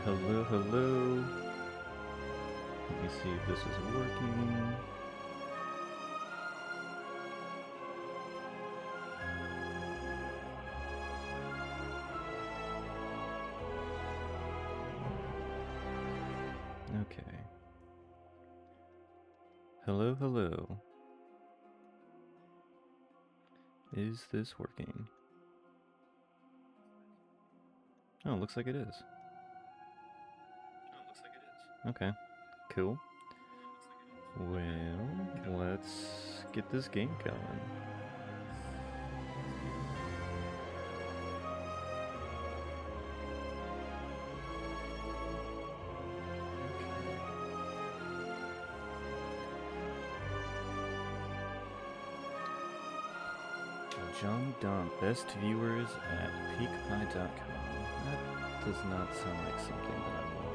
Hello, hello. Let me see if this is working. Okay. Hello, hello. Is this working? Oh, looks like it is. Okay, cool. Well, let's get this game going. John Dump, best viewers at peakpie.com. That does not sound like something that I want here.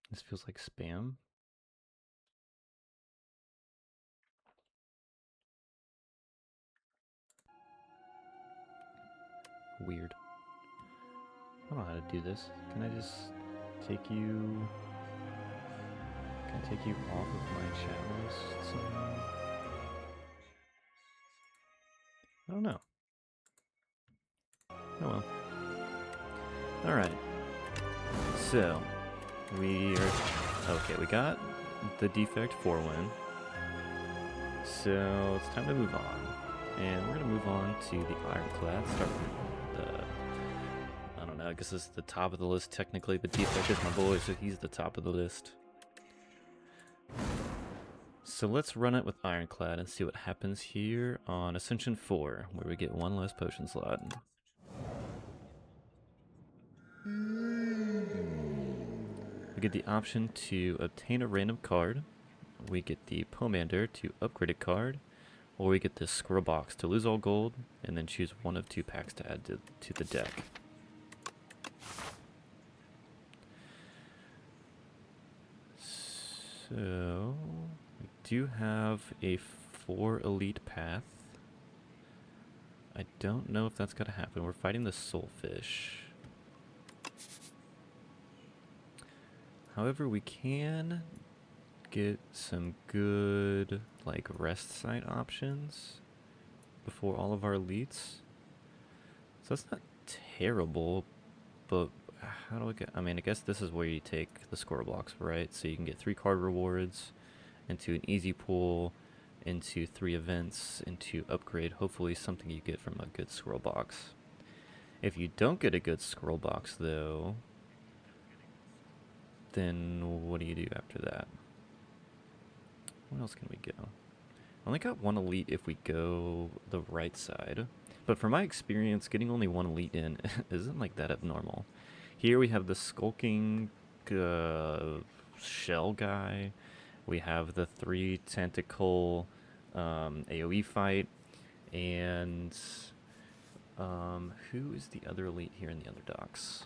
This feels like spam. Weird. I don't know how to do this. Can I just take you... Can I take you off of my chat list somehow? I don't know. Oh well. Alright. So, we are... Okay, we got the defect 4 win. So, it's time to move on. And we're going to move on to the Ironclad. Start with the... I don't know, I guess this is the top of the list technically, but defect is my boy, so he's the top of the list. So let's run it with Ironclad and see what happens here on Ascension 4, where we get one less potion slot. We get the option to obtain a random card, we get the Pomander to upgrade a card, or we get this Squirrel Box to lose all gold, and then choose one of 2 packs to add to the deck. So, we do have a 4 elite path. I don't know if that's going to happen. We're fighting the Soulfish. However, we can get some good, like, rest site options before all of our elites. So that's not terrible, but how do I get... I mean, I guess this is where you take the score blocks, right? So you can get 3 card rewards into an easy pool, into 3 events, into upgrade, hopefully something you get from a good scroll box. If you don't get a good scroll box, though, then what do you do after that? Where else can we go? I only got 1 elite if we go the right side. But from my experience, getting only 1 elite in isn't like that abnormal. Here we have the skulking shell guy. We have the 3 tentacle AoE fight. And who is the other elite here in the Underdogs?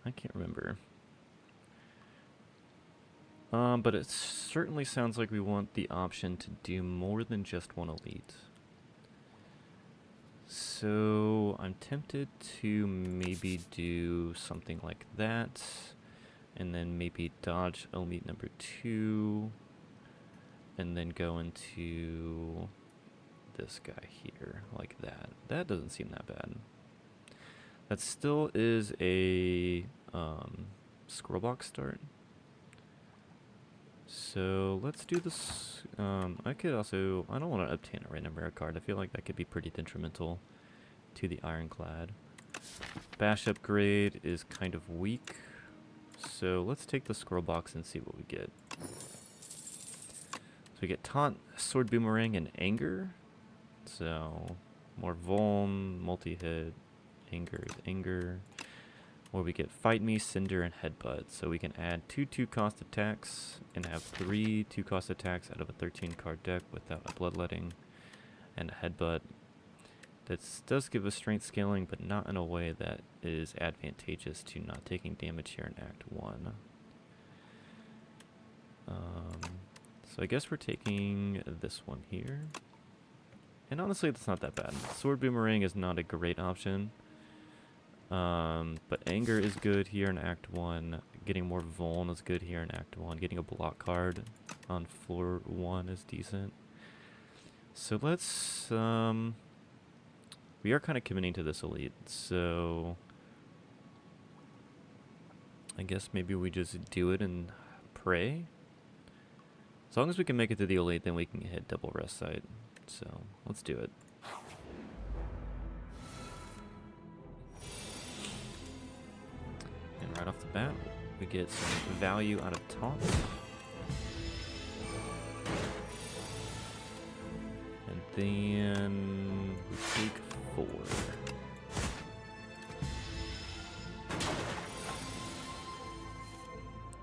I can't remember. But it certainly sounds like we want the option to do more than just 1 elite. So I'm tempted to maybe do something like that, and then maybe dodge elite number 2, and then go into this guy here, like that. That doesn't seem that bad. That still is a scroll box start. So let's do this. I could also... I don't want to obtain a random rare card. I feel like that could be pretty detrimental to the Ironclad. Bash upgrade is kind of weak. So let's take the scroll box and see what we get. So we get Taunt, Sword Boomerang, and Anger. So more Vuln, multi-hit, Anger is Anger. Or we get Fight Me, Cinder, and Headbutt. So we can add 2 2-cost attacks and have 3 2-cost attacks out of a 13-card deck without a Bloodletting and a Headbutt. This does give us strength scaling, but not in a way that is advantageous to not taking damage here in Act 1. So I guess we're taking this one here. And honestly, that's not that bad. Sword Boomerang is not a great option. But Anger is good here in Act 1. Getting more Vuln is good here in Act 1. Getting a block card on floor 1 is decent. So let's... we are kind of committing to this elite, so... I guess maybe we just do it and pray? As long as we can make it to the elite, then we can hit double rest site. So, let's do it. And right off the bat, we get some value out of taunt. And then we take 4.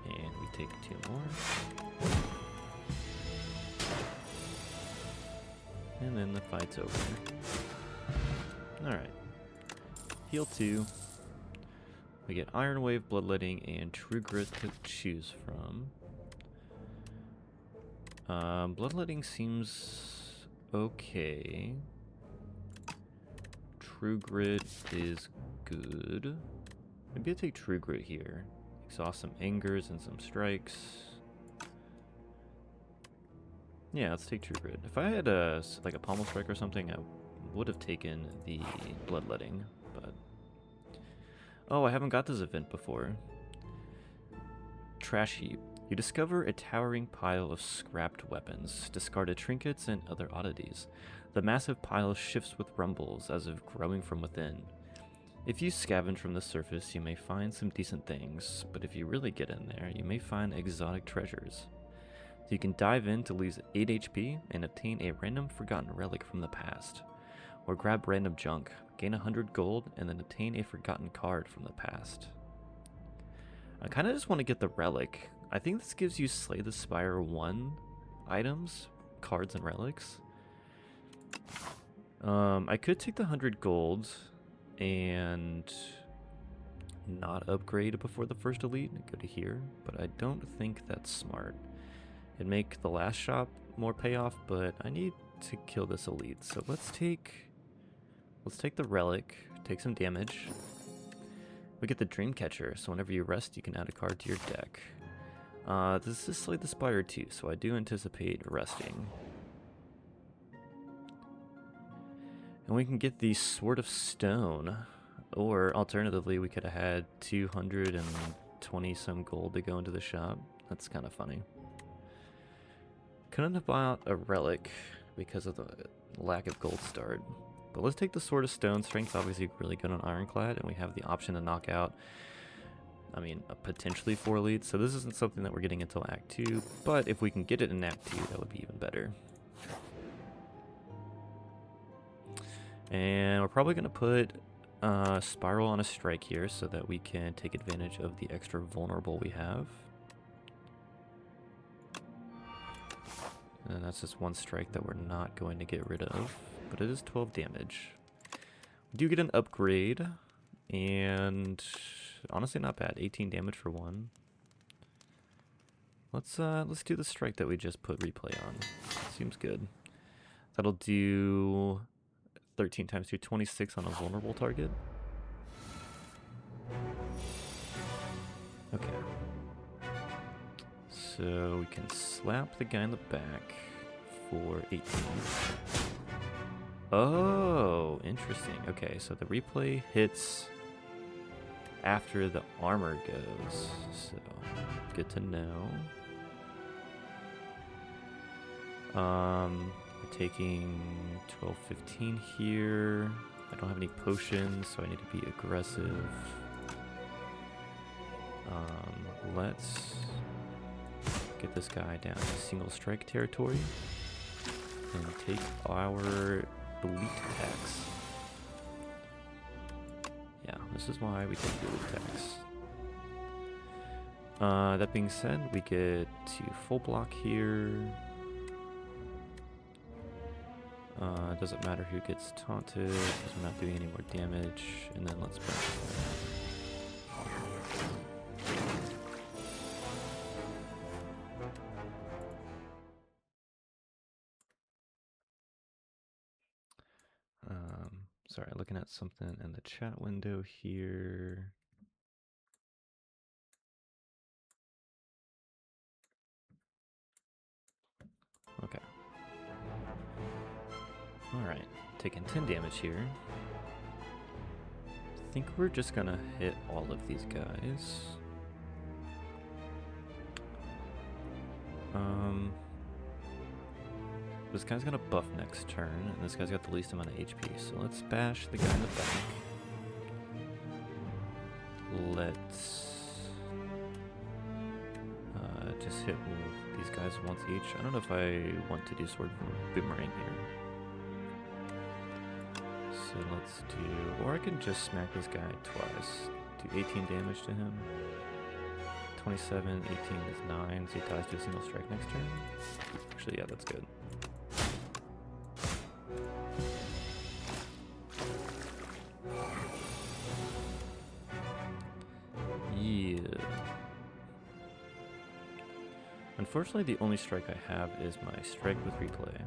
And we take 2 more. And then the fight's over. Alright. Heal 2. We get Iron Wave, Bloodletting, and True Grit to choose from. Bloodletting seems okay. True Grit is good. Maybe I'll take True Grit here. Exhaust some Angers and some Strikes. Yeah, let's take True Grit. If I had like a Pommel Strike or something, I would have taken the Bloodletting, but... Oh, I haven't got this event before. Trash Heap. You discover a towering pile of scrapped weapons, discarded trinkets, and other oddities. The massive pile shifts with rumbles, as if growing from within. If you scavenge from the surface, you may find some decent things, but if you really get in there, you may find exotic treasures. So you can dive in to lose 8 HP and obtain a random forgotten relic from the past. Or grab random junk, gain 100 gold, and then obtain a forgotten card from the past. I kind of just want to get the relic. I think this gives you Slay the Spire 1 items, cards, and relics. I could take the 100 gold and not upgrade before the first elite and go to here, but I don't think that's smart. It'd make the last shop more payoff, but I need to kill this elite. So let's take the relic, take some damage. We get the Dreamcatcher, so whenever you rest, you can add a card to your deck. This is Slay the Spire 2, so I do anticipate resting. And we can get the Sword of Stone, or alternatively, we could have had 220 some gold to go into the shop. That's kind of funny. Couldn't have bought a relic because of the lack of gold start. But let's take the Sword of Stone. Strength's obviously really good on Ironclad, and we have the option to knock out, I mean, potentially 4 elites. So this isn't something that we're getting until Act 2, but if we can get it in Act 2, that would be even better. And we're probably going to put Spiral on a strike here so that we can take advantage of the extra vulnerable we have. And that's just 1 strike that we're not going to get rid of, but it is 12 damage. We do get an upgrade, and honestly not bad. 18 damage for 1. Let's do the strike that we just put replay on. Seems good. That'll do 13 times 2, 26 on a vulnerable target. Okay. So we can slap the guy in the back for 18. Oh, interesting. Okay, so the replay hits after the armor goes. So, good to know. We're taking 12, 15 here. I don't have any potions, so I need to be aggressive. Let's get this guy down to single strike territory and take our elite attacks. Yeah, this is why we take the elite attacks. That being said, we get to full block here. Doesn't matter who gets taunted because we're not doing any more damage. And then let's burn. Sorry, looking at something in the chat window here. Okay. Alright, taking 10 damage here. I think we're just gonna hit all of these guys. This guy's gonna buff next turn, and this guy's got the least amount of HP, so let's bash the guy in the back. Let's just hit these guys once each. I don't know if I want to do sword boomerang here. So let's do, or I can just smack this guy twice. Do 18 damage to him. 27, 18 is 9, so he dies to a single strike next turn. Actually, yeah, that's good. Yeah. Unfortunately, the only strike I have is my strike with replay.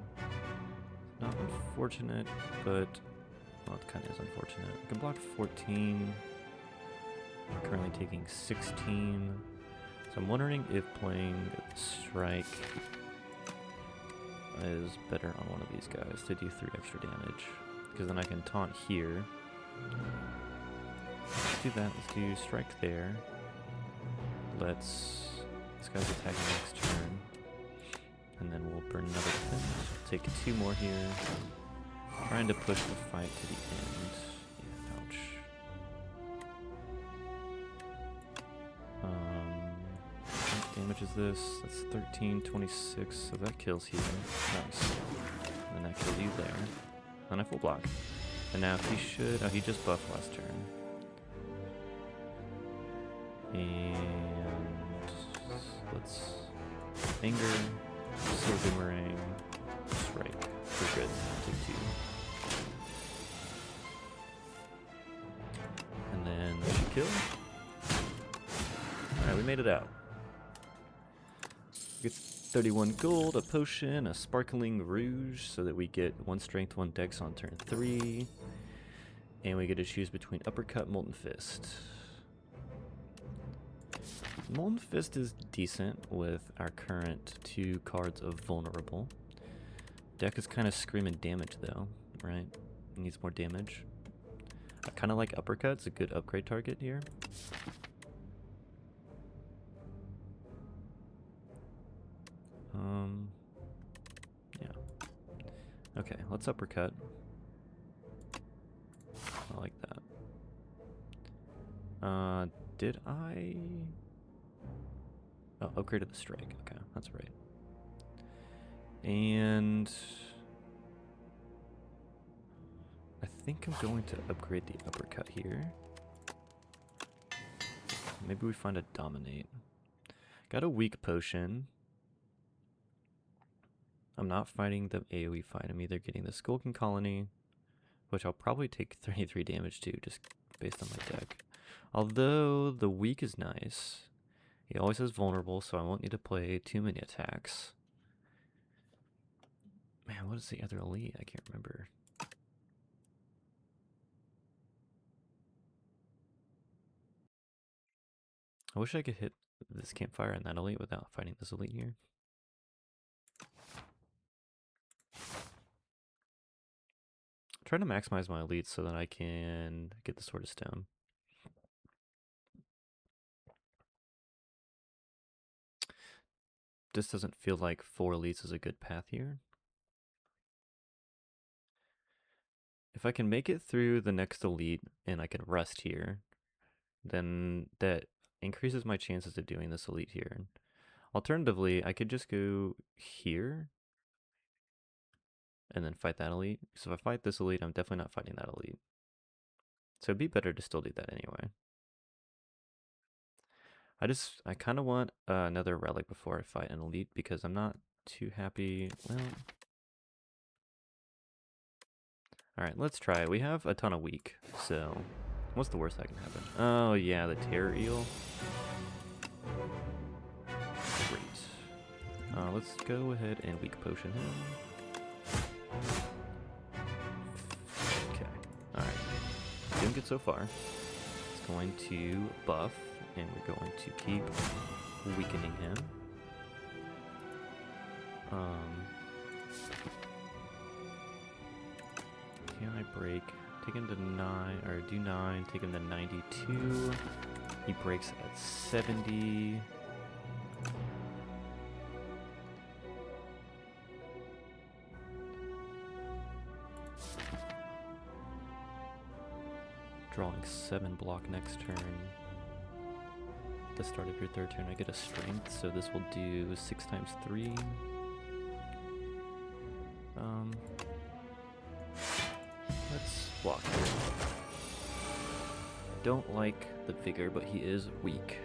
Not unfortunate, but well, it kind of is unfortunate. I can block 14. I'm currently taking 16. So I'm wondering if playing strike is better on one of these guys to do 3 extra damage. Because then I can taunt here. Let's do that. Let's do strike there. This guy's attacking next turn. And then we'll burn another defense. Take 2 more here. Trying to push the fight to the end. Yeah, ouch. What damage is this? That's 13, 26, so that kills here. Nice. And then that kills you there. And I full block. And now he should... Oh, he just buffed last turn. And... let's... anger, sword boomerang, strike. We're good. Take 2. And then she kill. Alright, we made it out. We get 31 gold, a potion, a sparkling rouge, so that we get 1 strength, 1 dex on turn 3. And we get to choose between uppercut, molten fist. Molten Fist is decent with our current 2 cards of vulnerable. Deck is kind of screaming damage though, right? It needs more damage. I kind of like uppercut, it's a good upgrade target here. Yeah. Okay, let's uppercut. I like that. Did I... Oh, upgraded the strike. Okay, that's right. And I think I'm going to upgrade the uppercut here. Maybe we find a dominate. Got a weak potion. I'm not fighting the AoE fight. I'm either getting the Skulking Colony, which I'll probably take 33 damage to, just based on my deck. Although the weak is nice. He always has vulnerable, so I won't need to play too many attacks. Man, what is the other elite? I can't remember. I wish I could hit this campfire and that elite without fighting this elite here. Trying to maximize my elites so that I can get the Sword of Stone. This doesn't feel like 4 elites is a good path here. If I can make it through the next elite and I can rest here, then that increases my chances of doing this elite here. Alternatively, I could just go here and then fight that elite. So if I fight this elite, I'm definitely not fighting that elite. So it'd be better to still do that anyway. I kind of want another relic before I fight an elite because I'm not too happy. Well, alright, let's try it. We have a ton of weak, so what's the worst that can happen? Oh yeah, the Terror Eel. Great. Let's go ahead and weak potion him. Okay. so far. It's going to buff, and we're going to keep weakening him. Can I break? Take him to 9, or do 9, take him to 92. He breaks at 70. Drawing 7 block next turn. At the start of your third turn, I get a strength, so this will do 6 times 3. Let's block here. Don't like the vigor, but he is weak.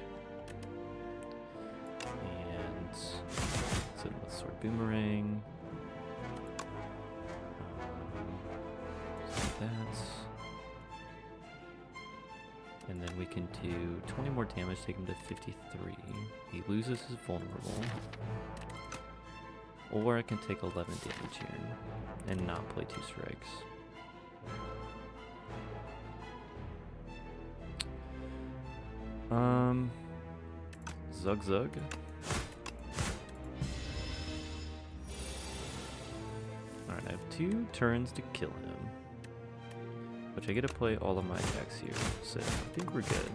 And so let's sword boomerang. Like that. And then we can do 20 more damage, take him to 53. He loses his vulnerable. Or I can take 11 damage here and not play 2 strikes. Zug Zug. Alright, I have 2 turns to kill him. Which I get to play all of my attacks here, so I think we're good.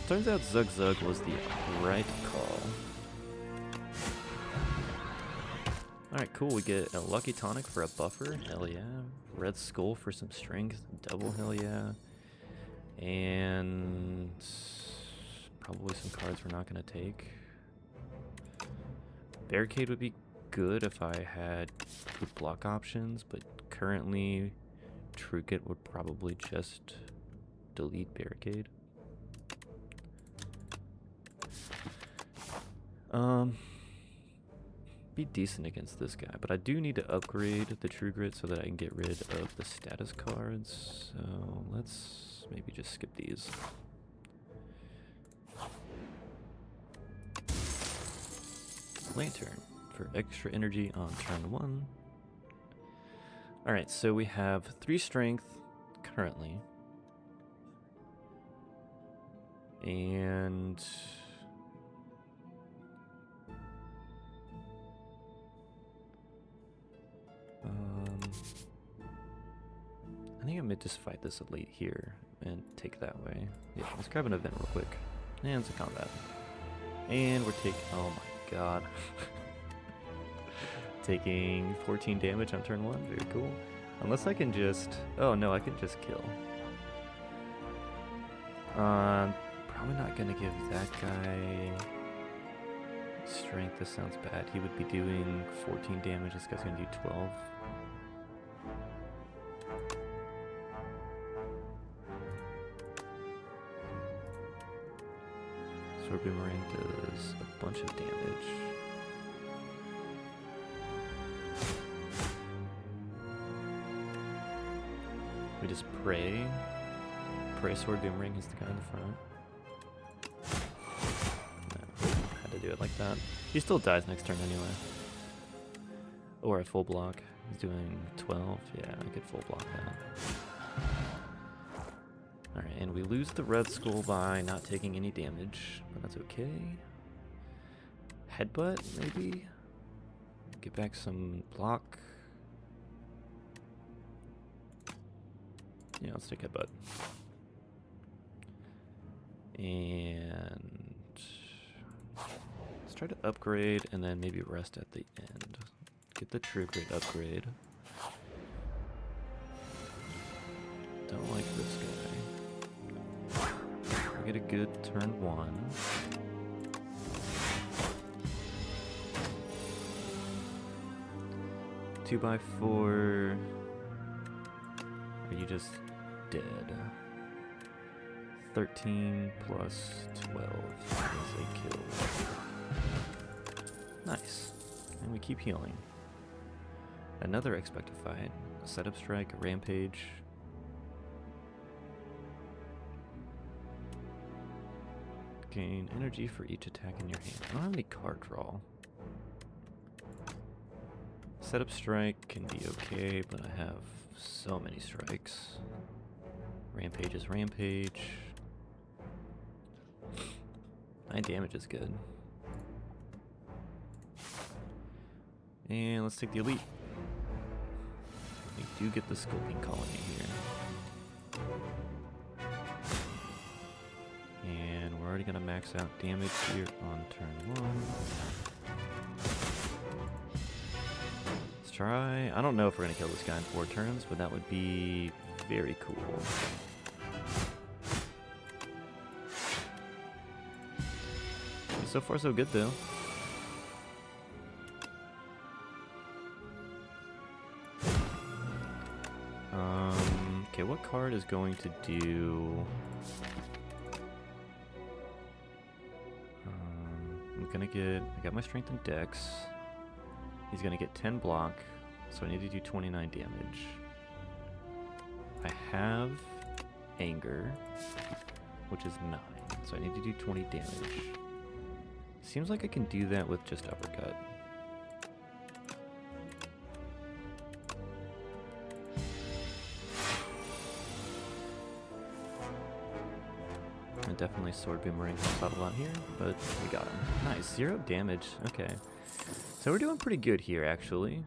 Turns out Zug Zug was the right call. Alright, cool, we get a Lucky Tonic for a buffer, hell yeah. Red Skull for some strength, double hell yeah. And probably some cards we're not going to take. Barricade would be good if I had good block options, but currently Trinket would probably just delete Barricade. Be decent against this guy, but I do need to upgrade the True Grit so that I can get rid of the status cards. So let's maybe just skip these. Lantern for extra energy on turn 1. Alright, so we have 3 strength currently. And I think I may just fight this late here and take that way. Yeah, let's grab an event real quick. And it's a combat. And we're taking, oh my god. Taking 14 damage on turn 1, very cool. Unless I can just, oh no, I can just kill. Probably not gonna give that guy strength, this sounds bad. He would be doing 14 damage, this guy's gonna do 12. Sword Boomerang does a bunch of damage. We just pray. Pray Sword Boomerang is the guy in the front. No, had to do it like that. He still dies next turn anyway. Or a full block. He's doing 12. Yeah, I could full block that. Alright, and we lose the Red Skull by not taking any damage, but that's okay. Headbutt, maybe? Get back some block. Yeah, let's take Headbutt. And let's try to upgrade and then maybe rest at the end. Get the True Grit upgrade. Don't like this guy. We get a good turn 1. Two by 4. Are you just dead? 13 plus 12 is a kill. Nice. And we keep healing. Another expected fight. A setup strike, a rampage. Gain energy for each attack in your hand. I don't have any card draw. Setup strike can be okay, but I have so many strikes. Rampage is rampage. 9 damage is good. And let's take the elite. We do get the Sculpting Colony here. And we're already gonna max out damage here on turn 1. Let's try. I don't know if we're gonna kill this guy in 4 turns, but that would be very cool. So far, so good, though. Okay, what card is going to do... I'm gonna get... I got my strength and dex. He's gonna get 10 block, so I need to do 29 damage. I have anger, which is 9, so I need to do 20 damage. Seems like I can do that with just uppercut. And definitely Sword Boomerang helps out a lot here, but we got him. Nice, 0 damage. Okay. So we're doing pretty good here, actually.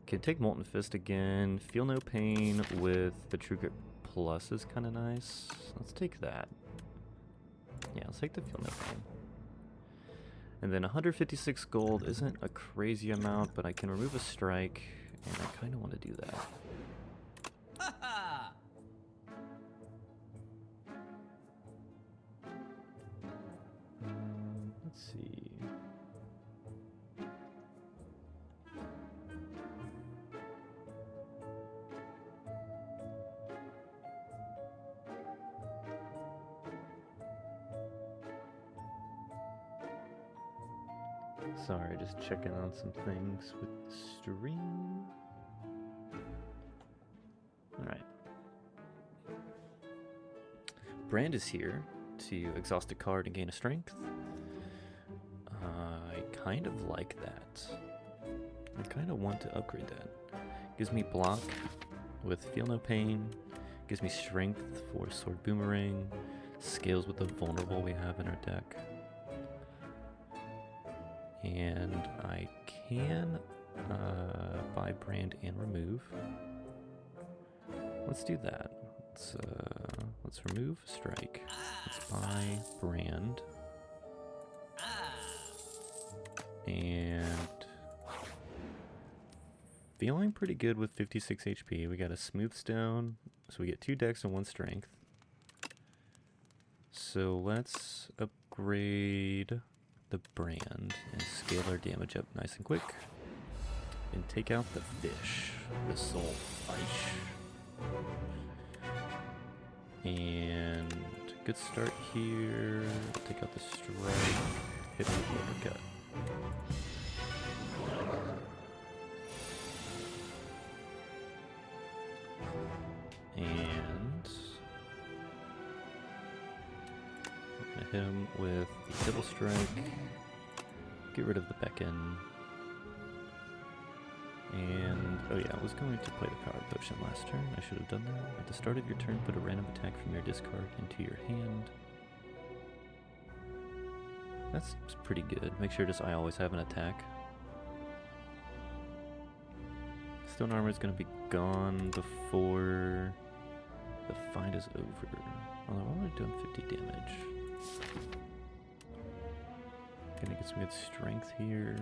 Can take Molten Fist again. Feel no pain with the True Grip Plus is kind of nice. Let's take that. Yeah, let's take the Feel no pain. And then 156 gold isn't a crazy amount, but I can remove a strike, and I kind of want to do that. Let's see. Sorry, just checking on some things with the stream. Alright. Brand is here to exhaust a card and gain a strength. I kind of like that. I kind of want to upgrade that. Gives me block with Feel No Pain. Gives me strength for Sword Boomerang. Scales with the vulnerable we have in our deck. And I can buy brand and remove. Let's do that. Let's remove strike. Let's buy brand. And feeling pretty good with 56 HP. We got a smooth stone, so we get 2 dex and 1 strength. So let's upgrade the brand and scale our damage up nice and quick. And take out the fish, the soul fish. And good start here. Take out the strike, hit with the uppercut. And I'm gonna hit him with the double strike. Get rid of the beckon. And, oh yeah, I was going to play the power potion last turn. I should have done that. At the start of your turn, put a random attack from your discard into your hand. That's pretty good. Make sure I always have an attack. Stone armor is going to be gone before the fight is over. Although I'm only doing 50 damage. Gonna get some good strength here.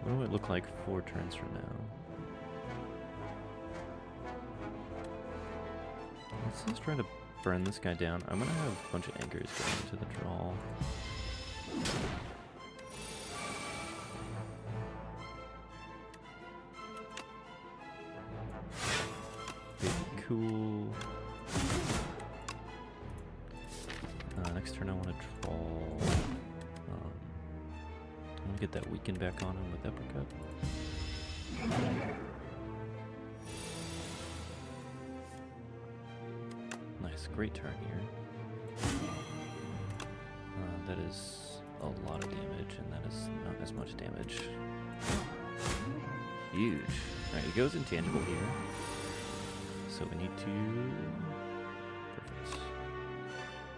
What will it look like 4 turns from now? Let's just try to burn this guy down. I'm gonna have a bunch of anchors going into the draw. Pretty cool. Next turn I want to draw. I'm gonna get that weaken back on him with uppercut. Nice, great turn here. That is a lot of damage, and that is not as much damage. Huge. Alright, he goes intangible here. So we need to... Perfect.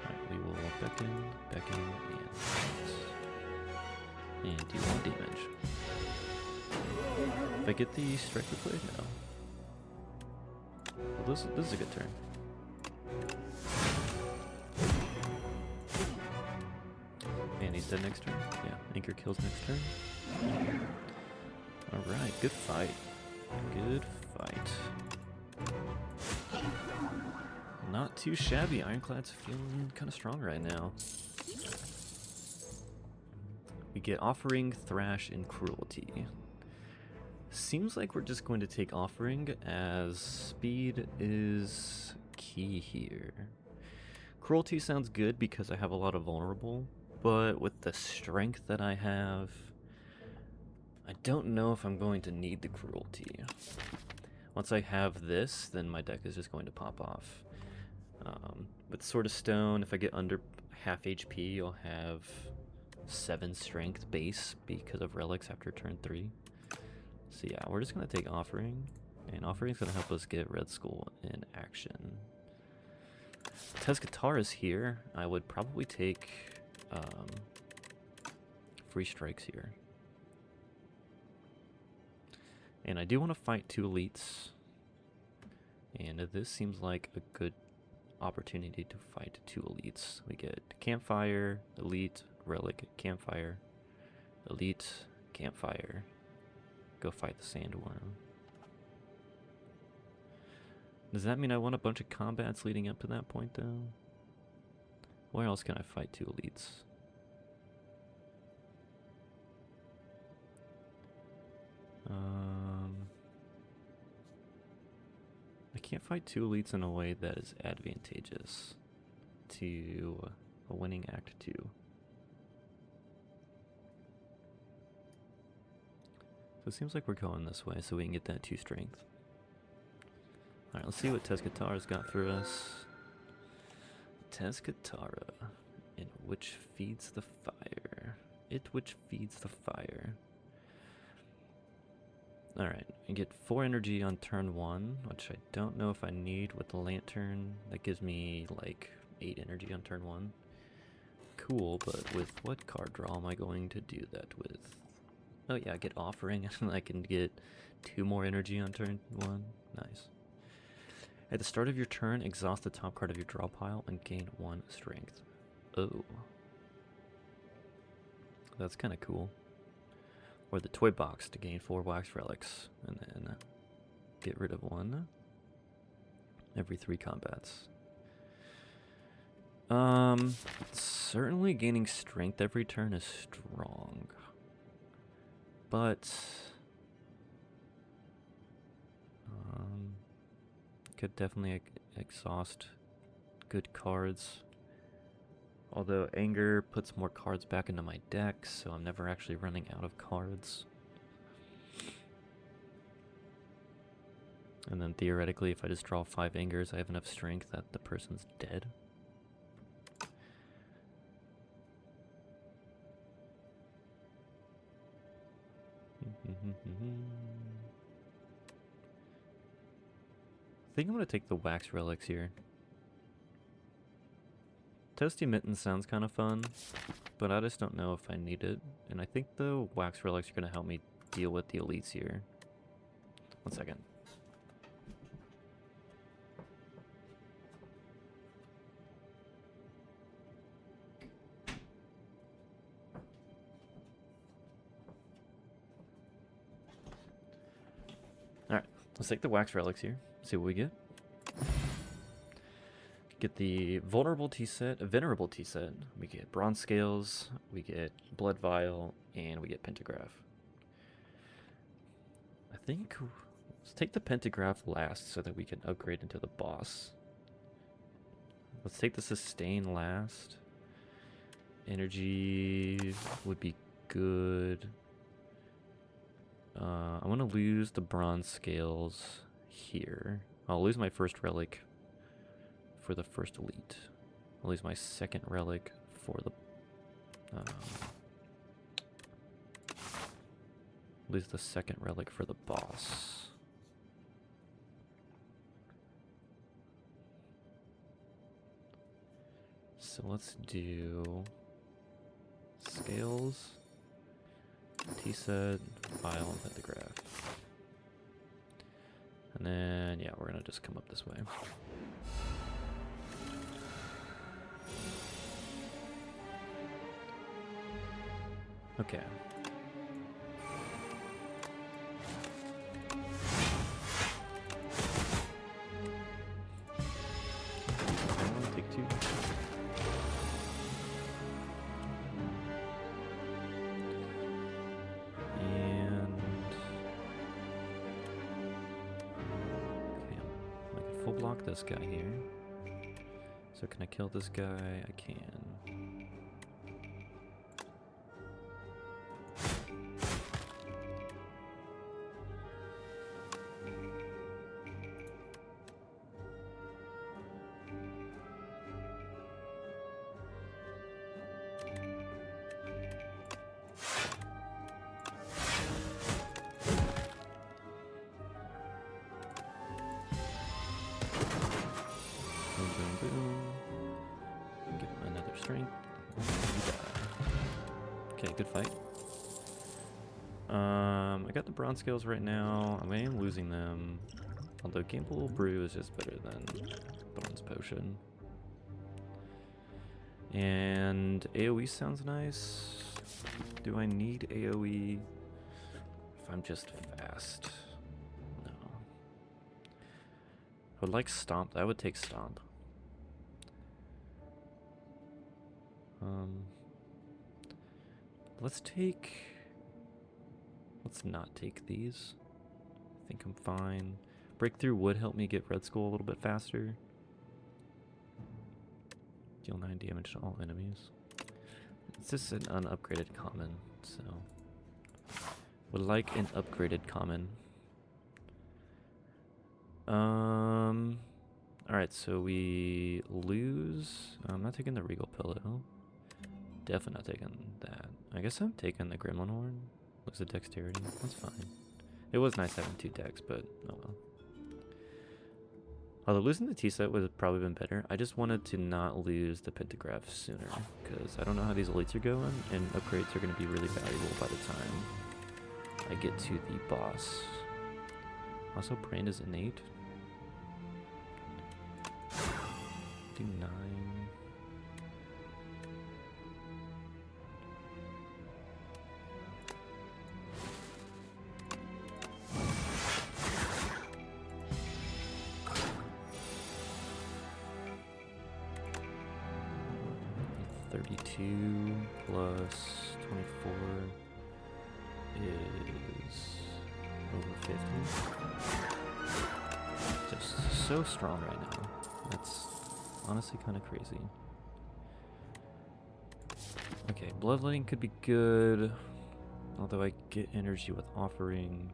Alright, we will beckon, and do 1 damage. If I get the strike replay? No. Well, this is a good turn. And he's dead next turn? Yeah, Anchor kills next turn. Alright, good fight. Good fight. Not too shabby. Ironclad's feeling kind of strong right now. We get Offering, Thrash, and Cruelty. Seems like we're just going to take Offering, as speed is key here. Cruelty sounds good because I have a lot of vulnerable, but with the strength that I have, I don't know if I'm going to need the Cruelty. Once I have this, then my deck is just going to pop off. With Sword of Stone, if I get under half HP, you'll have 7 strength base because of relics after turn 3. So yeah, we're just going to take Offering, and Offering's going to help us get Red Skull in action. Tezcatar is here. I would probably take free strikes here. And I do want to fight 2 elites, and this seems like a good opportunity to fight 2 elites. We get Campfire, Elite, Relic, Campfire, Elite, Campfire. Go fight the Sandworm. Does that mean I want a bunch of combats leading up to that point, though? Where else can I fight 2 elites? I can't fight 2 elites in a way that is advantageous to a winning Act 2. So it seems like we're going this way so we can get that 2 strength. Alright, let's see what Tezcatar's got for us. Tezcatara, in which feeds the fire. It which feeds the fire. Alright, I get 4 energy on turn 1, which I don't know if I need with the Lantern. That gives me like 8 energy on turn 1. Cool, but with what card draw am I going to do that with? Oh yeah, I get Offering, and I can get 2 more energy on turn 1. Nice. At the start of your turn, exhaust the top card of your draw pile and gain 1 strength. Oh. That's kind of cool. Or the toy box to gain 4 wax relics, and then get rid of 1 every 3 combats. Certainly gaining strength every turn is strong, but could definitely exhaust good cards. Although Anger puts more cards back into my deck, so I'm never actually running out of cards. And then theoretically, if I just draw 5 Angers, I have enough strength that the person's dead. I think I'm going to take the wax relics here. Toasty Mittens sounds kind of fun, but I just don't know if I need it. And I think the wax relics are going to help me deal with the elites here. 1 second. Alright, let's take the wax relics here. See what we get. Get the Vulnerable Tea Set, a Venerable Tea Set. We get Bronze Scales, we get Blood Vial, and we get Pentagraph. I think let's take the Pentagraph last so that we can upgrade into the boss. Let's take the Sustain last. Energy would be good. I want to lose the Bronze Scales here. I'll lose my first relic for the first elite. I'll lose my second relic for the Lose the second relic for the boss. So let's do scales, T-set, file, and pentagraph. And then, yeah, we're gonna just come up this way. Okay. Take two. And okay, I can full block this guy here. So can I kill this guy? I can. Boom, boom, boom. Give him another strength. Okay, good fight. I got the bronze scales right now. I am losing them. Although Gamble Brew is just better than Bones Potion. And AoE sounds nice. Do I need AoE if I'm just fast? No. I would like Stomp. I would take Stomp. Let's not take these. I think I'm fine. Breakthrough would help me get Red Skull a little bit faster. Deal 9 damage to all enemies. It's just an unupgraded common, so would like an upgraded common. Alright, so we lose. I'm not taking the Regal Pillow. Definitely not taking that. I guess I'm taking the Gremlin Horn. Looks at dexterity. That's fine. It was nice having 2 decks, but oh well. Although losing the T-set would have probably been better. I just wanted to not lose the Pentagraph sooner, because I don't know how these elites are going, and upgrades are going to be really valuable by the time I get to the boss. Also, Brand is innate. Do 9. Plus 24 is over 50. Just so strong right now. That's honestly kind of crazy. Okay, Bloodletting could be good, although I get energy with Offering,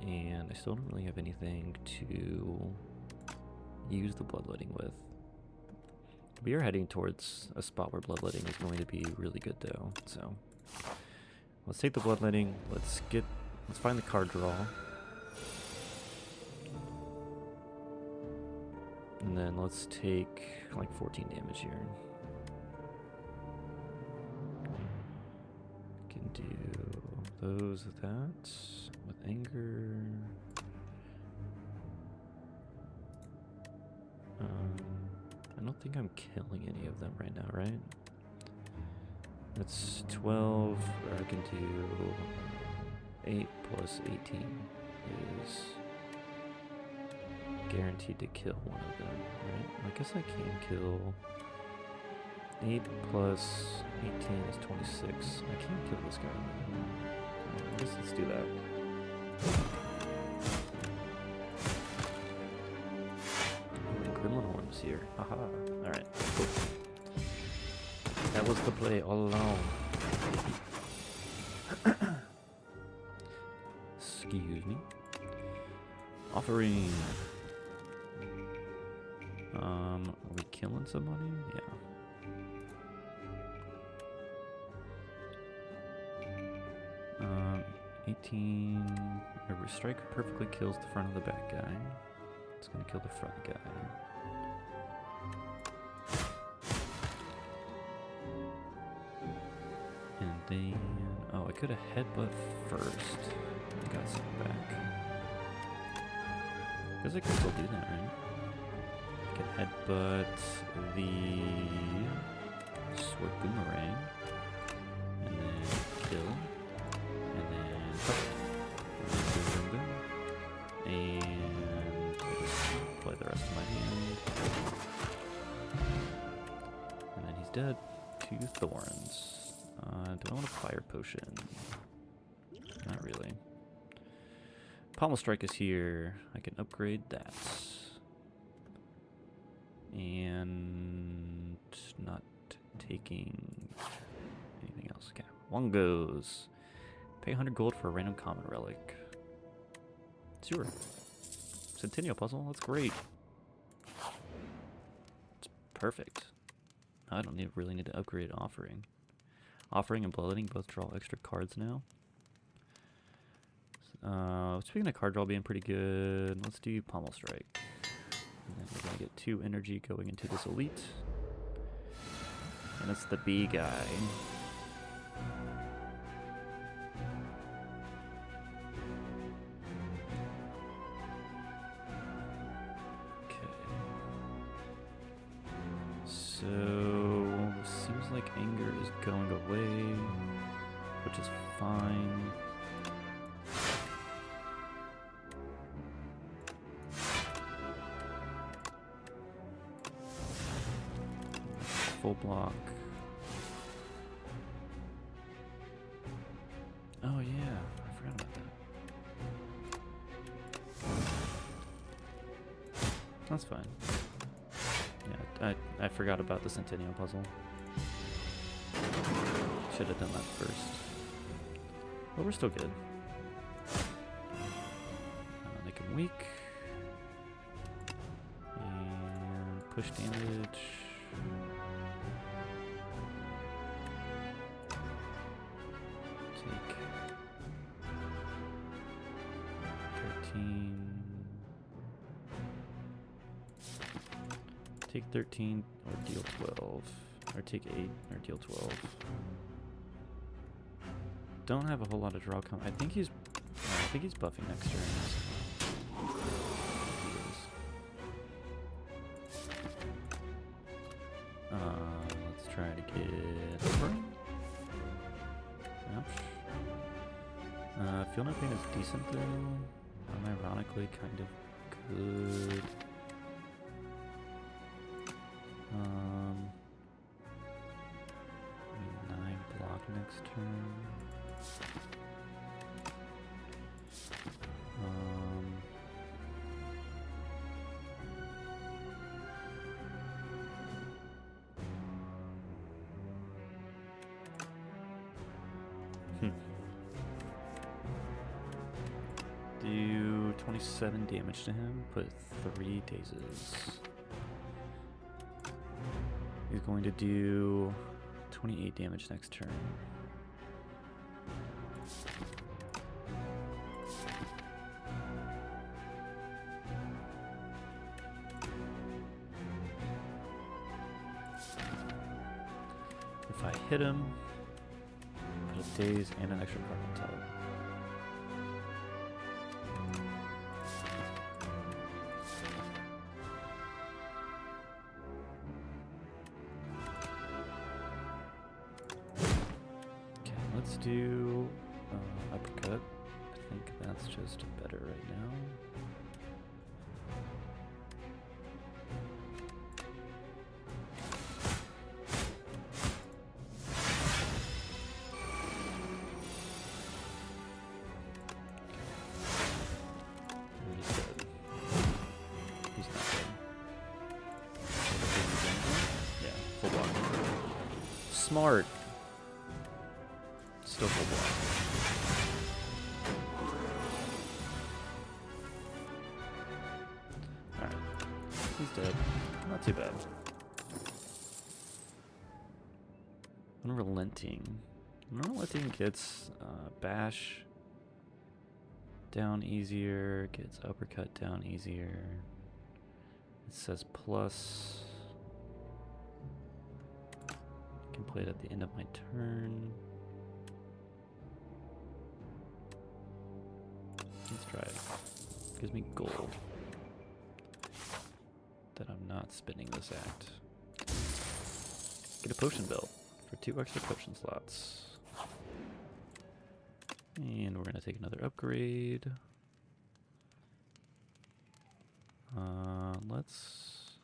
and I still don't really have anything to use the Bloodletting with. We are heading towards a spot where Bloodletting is going to be really good though, so let's take the Bloodletting, let's find the card draw. And then let's take like 14 damage here. Can do those with that, with Anger. I don't think I'm killing any of them right now, right? That's 12, or I can do 8 plus 18 is guaranteed to kill one of them, right? I guess I can kill 8 plus 18 is 26. I can't kill this guy. I guess let's do that. Gremlin Horns here. Haha. Alright. Cool. That was the play all along. Excuse me. Offering. Are we killing somebody? Yeah. 18. A strike perfectly kills the front of the back guy. It's gonna kill the front guy. And then, oh, I could have headbutt first. I got some back. Guess I can still do that, right? I can headbutt the sword boomerang, and then kill, and then boom, boom, boom, and I'll just play the rest of my hand. And then he's dead. 2 thorns. Do I want a fire potion? Not really. Pommel Strike is here. I can upgrade that. And not taking anything else. Okay. One goes. Pay 100 gold for a random common relic. Sure. Centennial puzzle. That's great. It's perfect. I don't really need to upgrade Offering. Offering and Bloodletting both draw extra cards now. Speaking of card draw being pretty good, let's do Pommel Strike. And then we're going to get 2 energy going into this elite. And it's the B guy. Okay. So, seems like anger is going away, which is fine. Full block. Oh yeah, I forgot about that. That's fine. Yeah, I forgot about the Centennial puzzle. Should have done that first. But we're still good. Make him weak. And push damage. Take 13. Take 13 or deal 12. Or take 8 or deal 12. Don't have a whole lot of draw I think he's buffing next turn. He is. Let's try to get over. Ouch. Feel No Pain is decent though. Unironically kind of good. Maybe 9 block next turn. Do 27 damage to him, put 3 dazes. He's going to do 28 damage next turn. If I hit him, put a daze and an extra card on top. Let's do uppercut. I think that's just better right now. He's dead. He's not dead. Yeah, full block. Smart. Still full block. Alright. He's dead. Not too bad. Unrelenting. Unrelenting gets bash down easier, gets uppercut down easier. It says plus. I can play it at the end of my turn. Let's try it. Gives me gold. That I'm not spending this act. Get a potion belt for 2 extra potion slots. And we're gonna take another upgrade. Let's...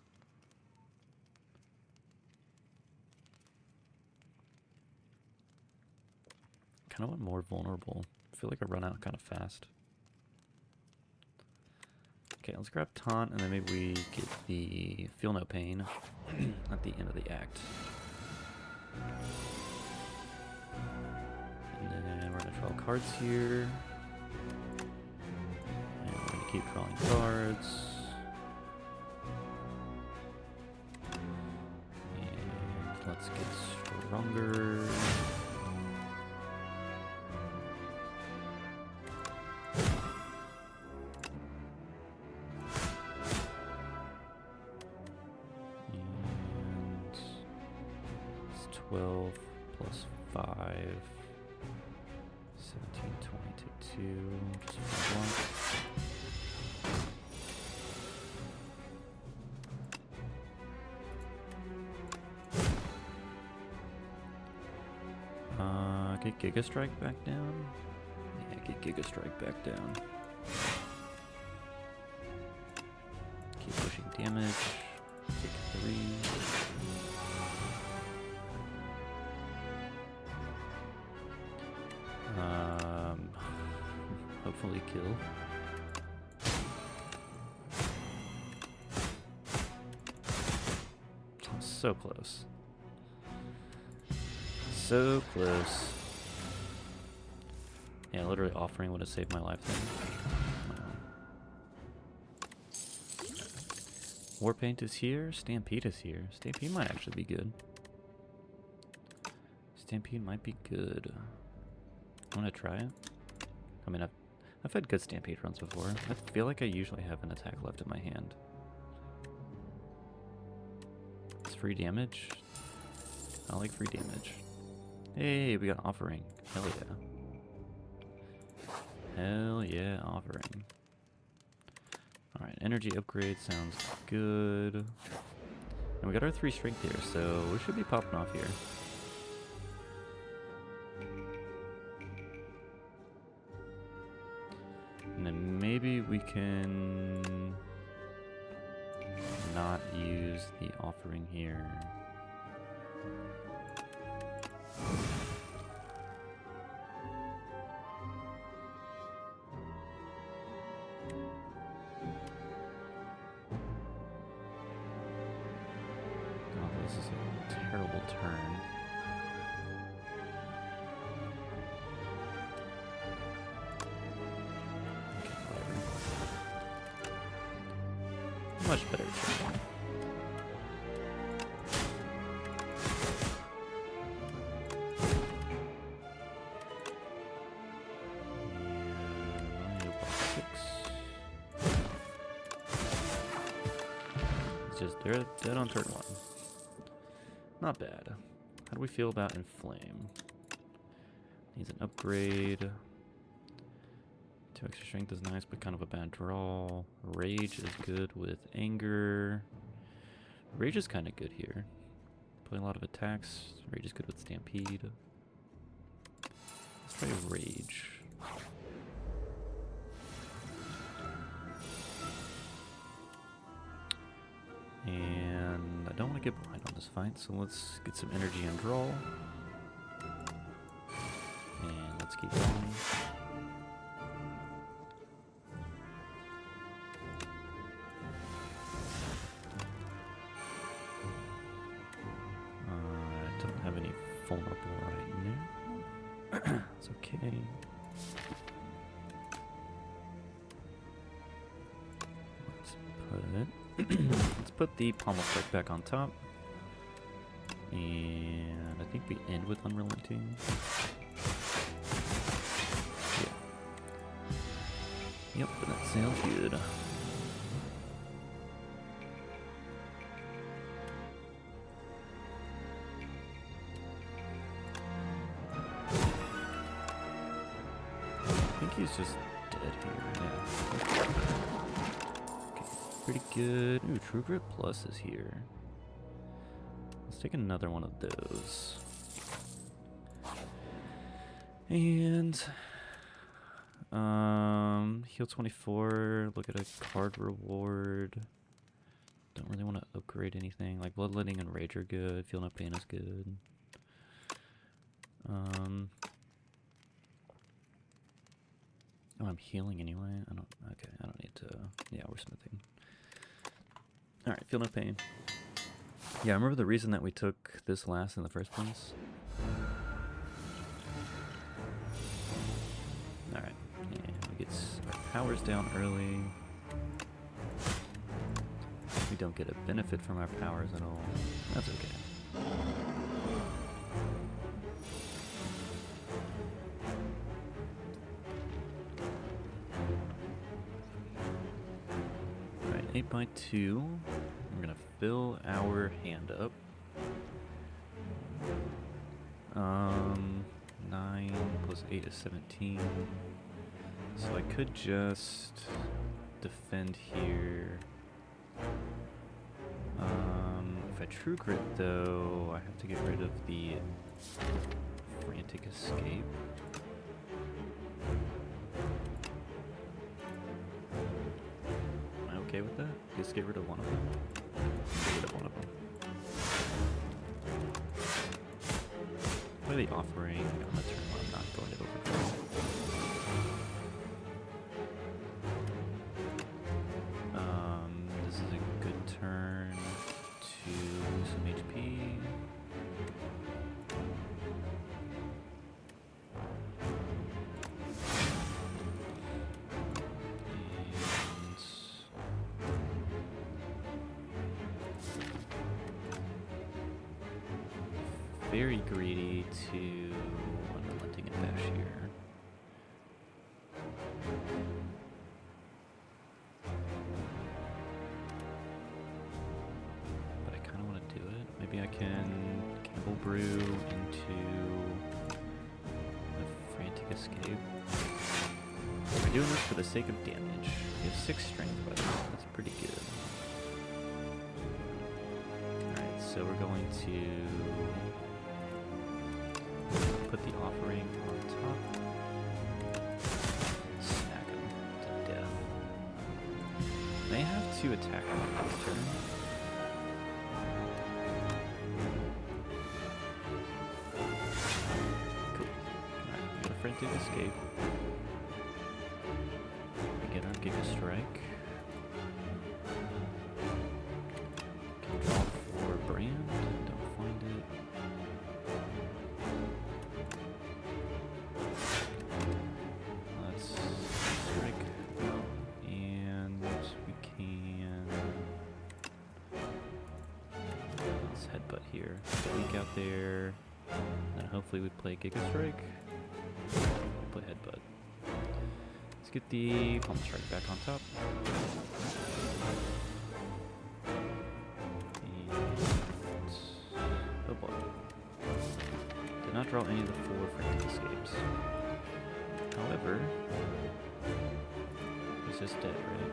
kind of want more vulnerable. I feel like I run out kind of fast. Okay, let's grab Taunt, and then maybe we get the Feel No Pain at the end of the act. And then we're going to draw cards here. And we're going to keep drawing cards. And let's get stronger. And it's 12 plus 5. 17, 22, just for one. Get Giga Strike back down? Yeah, get Giga Strike back down. Keep pushing damage. Take 3. Hopefully kill. So close. So close. Yeah, literally offering would have saved my life then. Warpaint is here. Stampede is here. Stampede might actually be good. Stampede might be good. I want to try it. I mean, I've had good Stampede runs before. I feel like I usually have an attack left in my hand. It's free damage. I like free damage. Hey, we got offering. Hell yeah. Hell yeah, offering. Alright, energy upgrade sounds good. And we got our 3 strength here, so we should be popping off here. And then maybe we can not use the offering here. Oh, this is a terrible turn. Much better turn. It's just they're dead on turn 1. Not bad. How do we feel about Inflame? Needs an upgrade. 2 extra strength is nice, but kind of a bad draw. Rage is good with Anger. Rage is kind of good here. Play a lot of attacks. Rage is good with Stampede. Let's try Rage. And I don't want to get behind on this fight, so let's get some energy and draw. And let's keep going. I don't have any vulnerable right now. It's okay. Let's put the pommel strike back on top. And I think we end with Unrelenting. Yeah. Yep, that sounds good. I think he's just dead here. Yeah. Okay, pretty good. Ooh, True Grit Plus is here. Let's take another one of those. And heal 24, look at a card reward. Don't really want to upgrade anything. Like Bloodletting and Rage are good. Feel No Pain is good. Oh, I'm healing anyway. Okay, I don't need to. Yeah, we're smithing. Alright, Feel No Pain. Yeah, I remember the reason that we took this last in the first place. Alright, and we get our powers down early. We don't get a benefit from our powers at all. That's okay. Alright, 8 by 2. We're gonna fill our hand up. 9 plus 8 is 17. So I could just defend here. If I True Grit though, I have to get rid of the Frantic Escape. Am I okay with that? Just get rid of one of them. Get rid of one of them. Play the Offering on the turn when I'm not going to overdraw. This is a good turn to lose some HP. And very greedy to Unrelenting and Bash here. But I kind of want to do it. Maybe I can Campbell Brew into the Frantic Escape. We're doing this for the sake of damage. We have 6 strength, by the way. That's pretty good. Alright, so we're going to put the Offering on top. Smack him to death. They have to attack on this turn. Cool. Alright, we got a Frantic Escape. We get our Giga Strike. Can draw for Brand. Don't find it. Let's strike. And we can. Let's Headbutt here. Leak out there. And then hopefully we play Giga Strike. We play Headbutt. Let's get the Palm Strike back on top. And oh boy. Did not draw any of the 4 Frantic Escapes. However, it's just dead, right?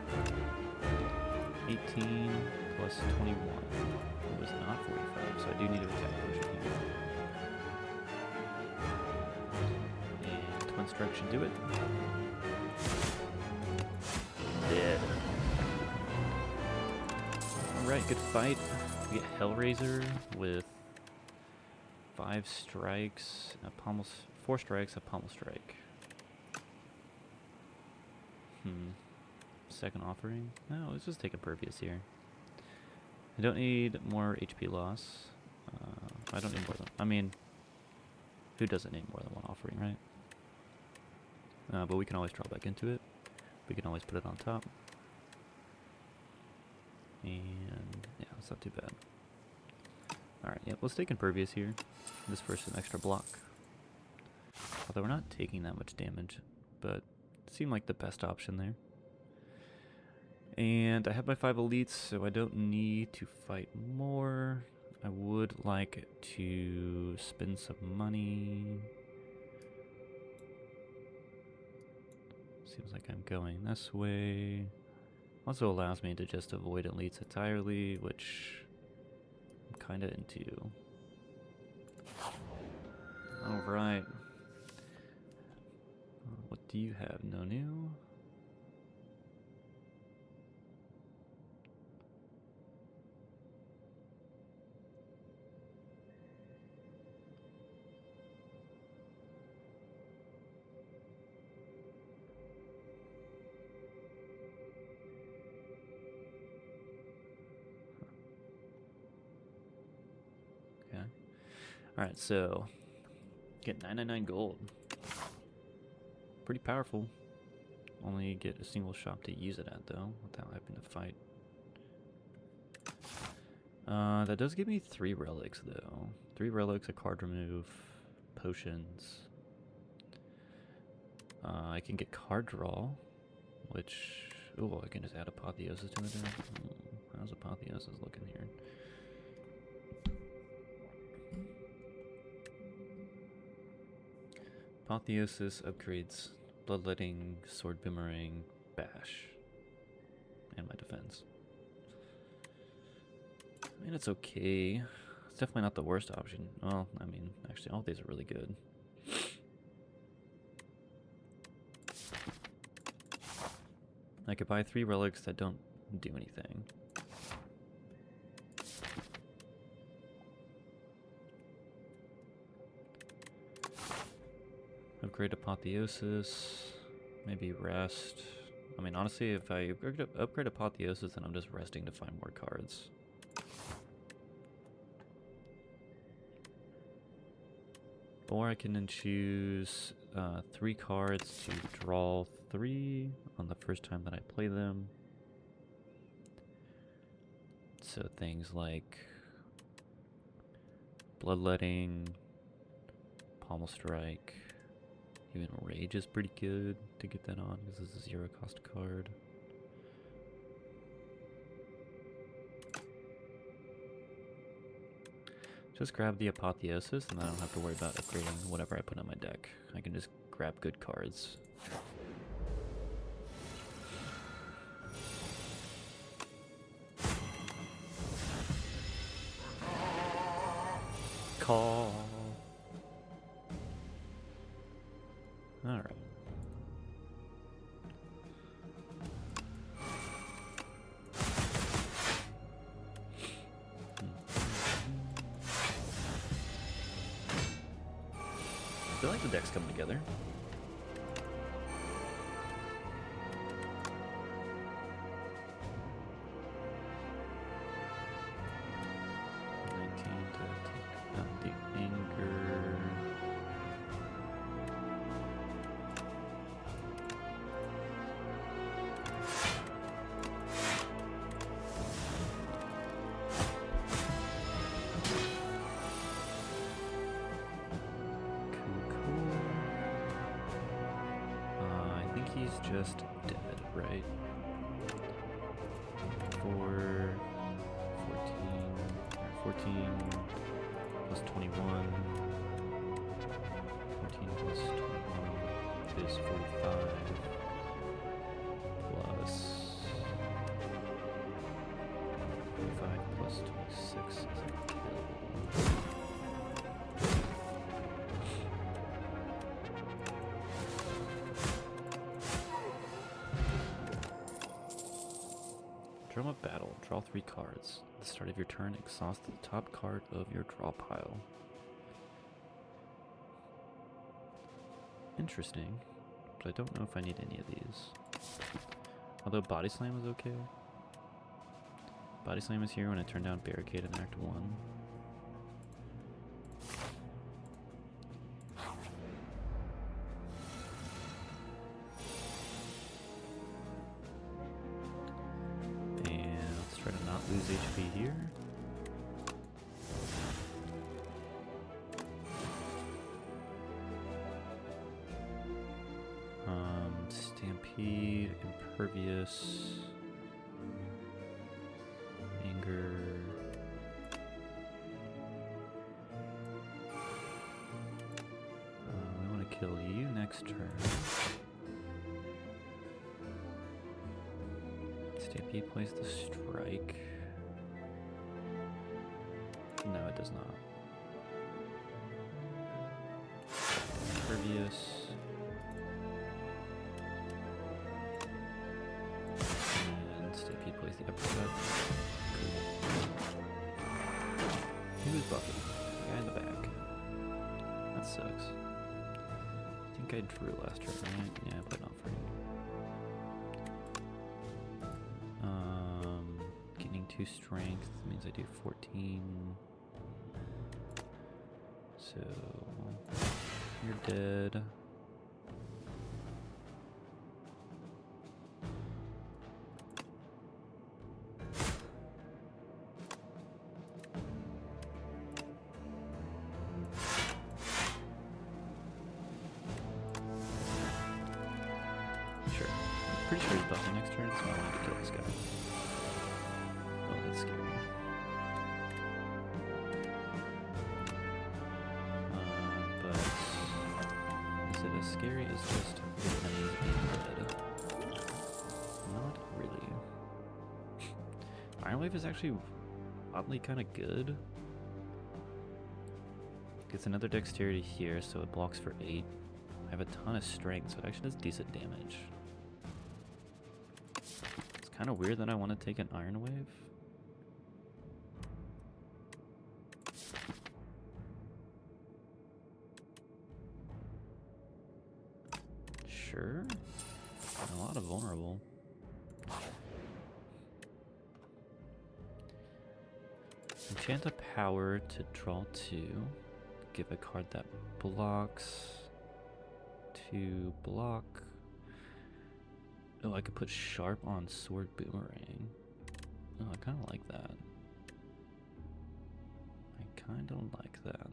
18 plus 21. It was not 45, so I do need to attack potion here. And Twin Strike should do it. Dead. Alright, good fight. We get Hellraiser with 5 strikes, a pommel, 4 strikes, a pommel strike. Second Offering? No, let's just take a Pervious here. I don't need more HP loss. I don't need more than... I mean, who doesn't need more than 1 Offering, right? But we can always draw back into it. We can always put it on top. And yeah, it's not too bad. Alright, yeah, let's take Impervious here. Just for some extra block. Although we're not taking that much damage, but it seemed like the best option there. And I have my 5 elites, so I don't need to fight more. I would like to spend some money. Seems like I'm going this way. Also allows me to just avoid elites entirely, which I'm kind of into. Alright. What do you have? No new? Okay. Alright, so get 999 gold. Pretty powerful. Only get a single shop to use it at though, without having to fight. That does give me 3 relics though. 3 relics, a card remove, potions. I can get card draw, which... Oh, I can just add Apotheosis to it there. How's Apotheosis looking here? Apotheosis upgrades Bloodletting, Sword Boomerang, Bash, and my defense. I mean, it's okay. It's definitely not the worst option. Well, I mean, actually, all these are really good. I could buy 3 relics that don't do anything. Upgrade Apotheosis, maybe rest. I mean, honestly, if I upgrade Apotheosis, then I'm just resting to find more cards. Or I can then choose 3 cards to draw 3 on the first time that I play them. So things like Bloodletting, Pommel Strike, even Rage is pretty good to get that on because this is a 0 cost card. Just grab the Apotheosis and I don't have to worry about upgrading whatever I put on my deck. I can just grab good cards. Call. Alright. I feel like the deck's coming together. He's just dead, right? 14 plus 21. 14 plus 21 is 45. Plus 45 plus 26 is a kill. Drum of battle. Draw 3 cards. At the start of your turn, exhaust the top card of your draw pile. Interesting, but I don't know if I need any of these. Although Body Slam is okay. Body Slam is here when I turn down Barricade in Act 1. Lose HP here. Stampede, Impervious. kill you next turn. Stampede plays the strike. No, it does not. Impervious. And Stampede plays the uppercut. Who's buffing? The guy in the back. That sucks. I think I drew last turn, right? Yeah, but not for you. Getting 2 strength means I do 14. So you're dead. Sure. I'm pretty sure he's buffing next turn, so I want to kill this guy. Oh, that's scary. But is it as scary as just the enemies being dead? Not really. Iron Wave is actually oddly kind of good. Gets another dexterity here, so it blocks for 8. I have a ton of strength, so it actually does decent damage. It's kind of weird that I want to take an Iron Wave. Sure. A lot of vulnerable. Enchant a power to draw 2. Give a card that blocks. To block. Oh, I could put Sharp on Sword Boomerang. Oh, I kind of like that. I kind of like that.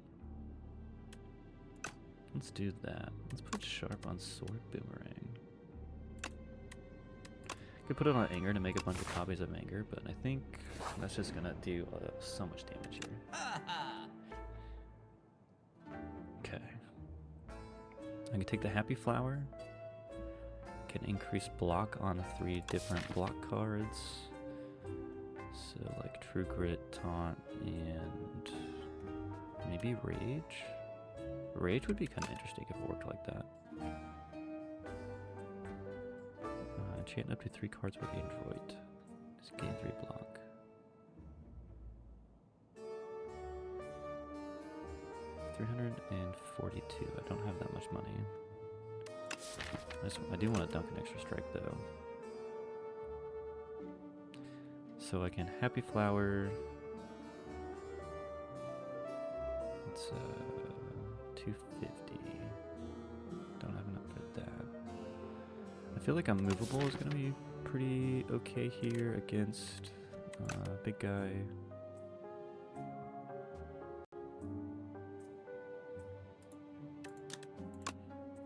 Let's do that. Let's put Sharp on Sword Boomerang. Could put it on Anger to make a bunch of copies of Anger, but I think that's just gonna do so much damage here. Okay. I can take the Happy Flower. Can increase block on 3 different block cards. So like True Grit, Taunt, and maybe Rage. Rage would be kind of interesting if it worked like that. Enchant up to 3 cards with Android. Just gain 3 block. $342. I don't have that much money. I do want to dunk an extra strike though. So I can Happy Flower. It's 250. Don't have enough for that. I feel like Unmovable is gonna be pretty okay here against big guy.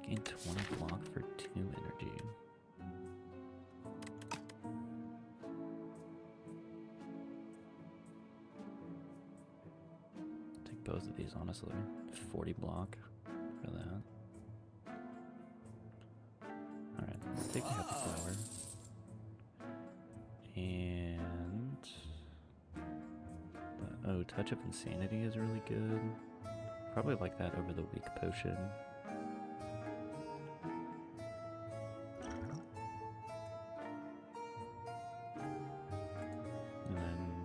Gain 20 block for 2 energy. Take both of these, honestly. 40 block for that. Alright, let's take a Happy Flower. And... oh, Touch of Insanity is really good. Probably like that over the Weak Potion.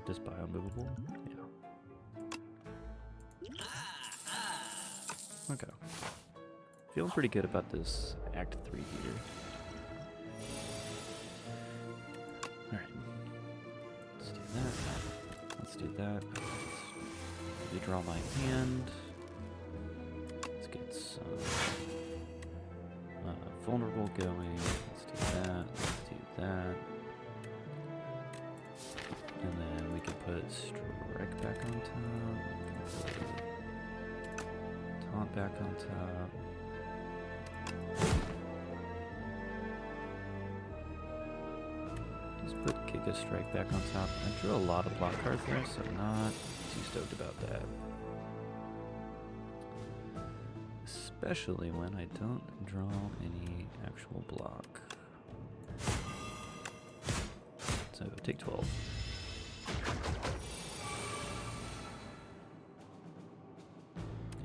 Just buy Unmovable? Yeah. Okay. Feeling pretty good about this Act 3 here. Alright. Let's do that. Let's do that. Let's redraw my hand. Let's get some vulnerable going. Let's do that. Let's do that. And then we can put Strike back on top. We can put Taunt back on top. Just put Giga Strike back on top. I drew a lot of block cards there, so I'm not too stoked about that. Especially when I don't draw any actual block. So take 12.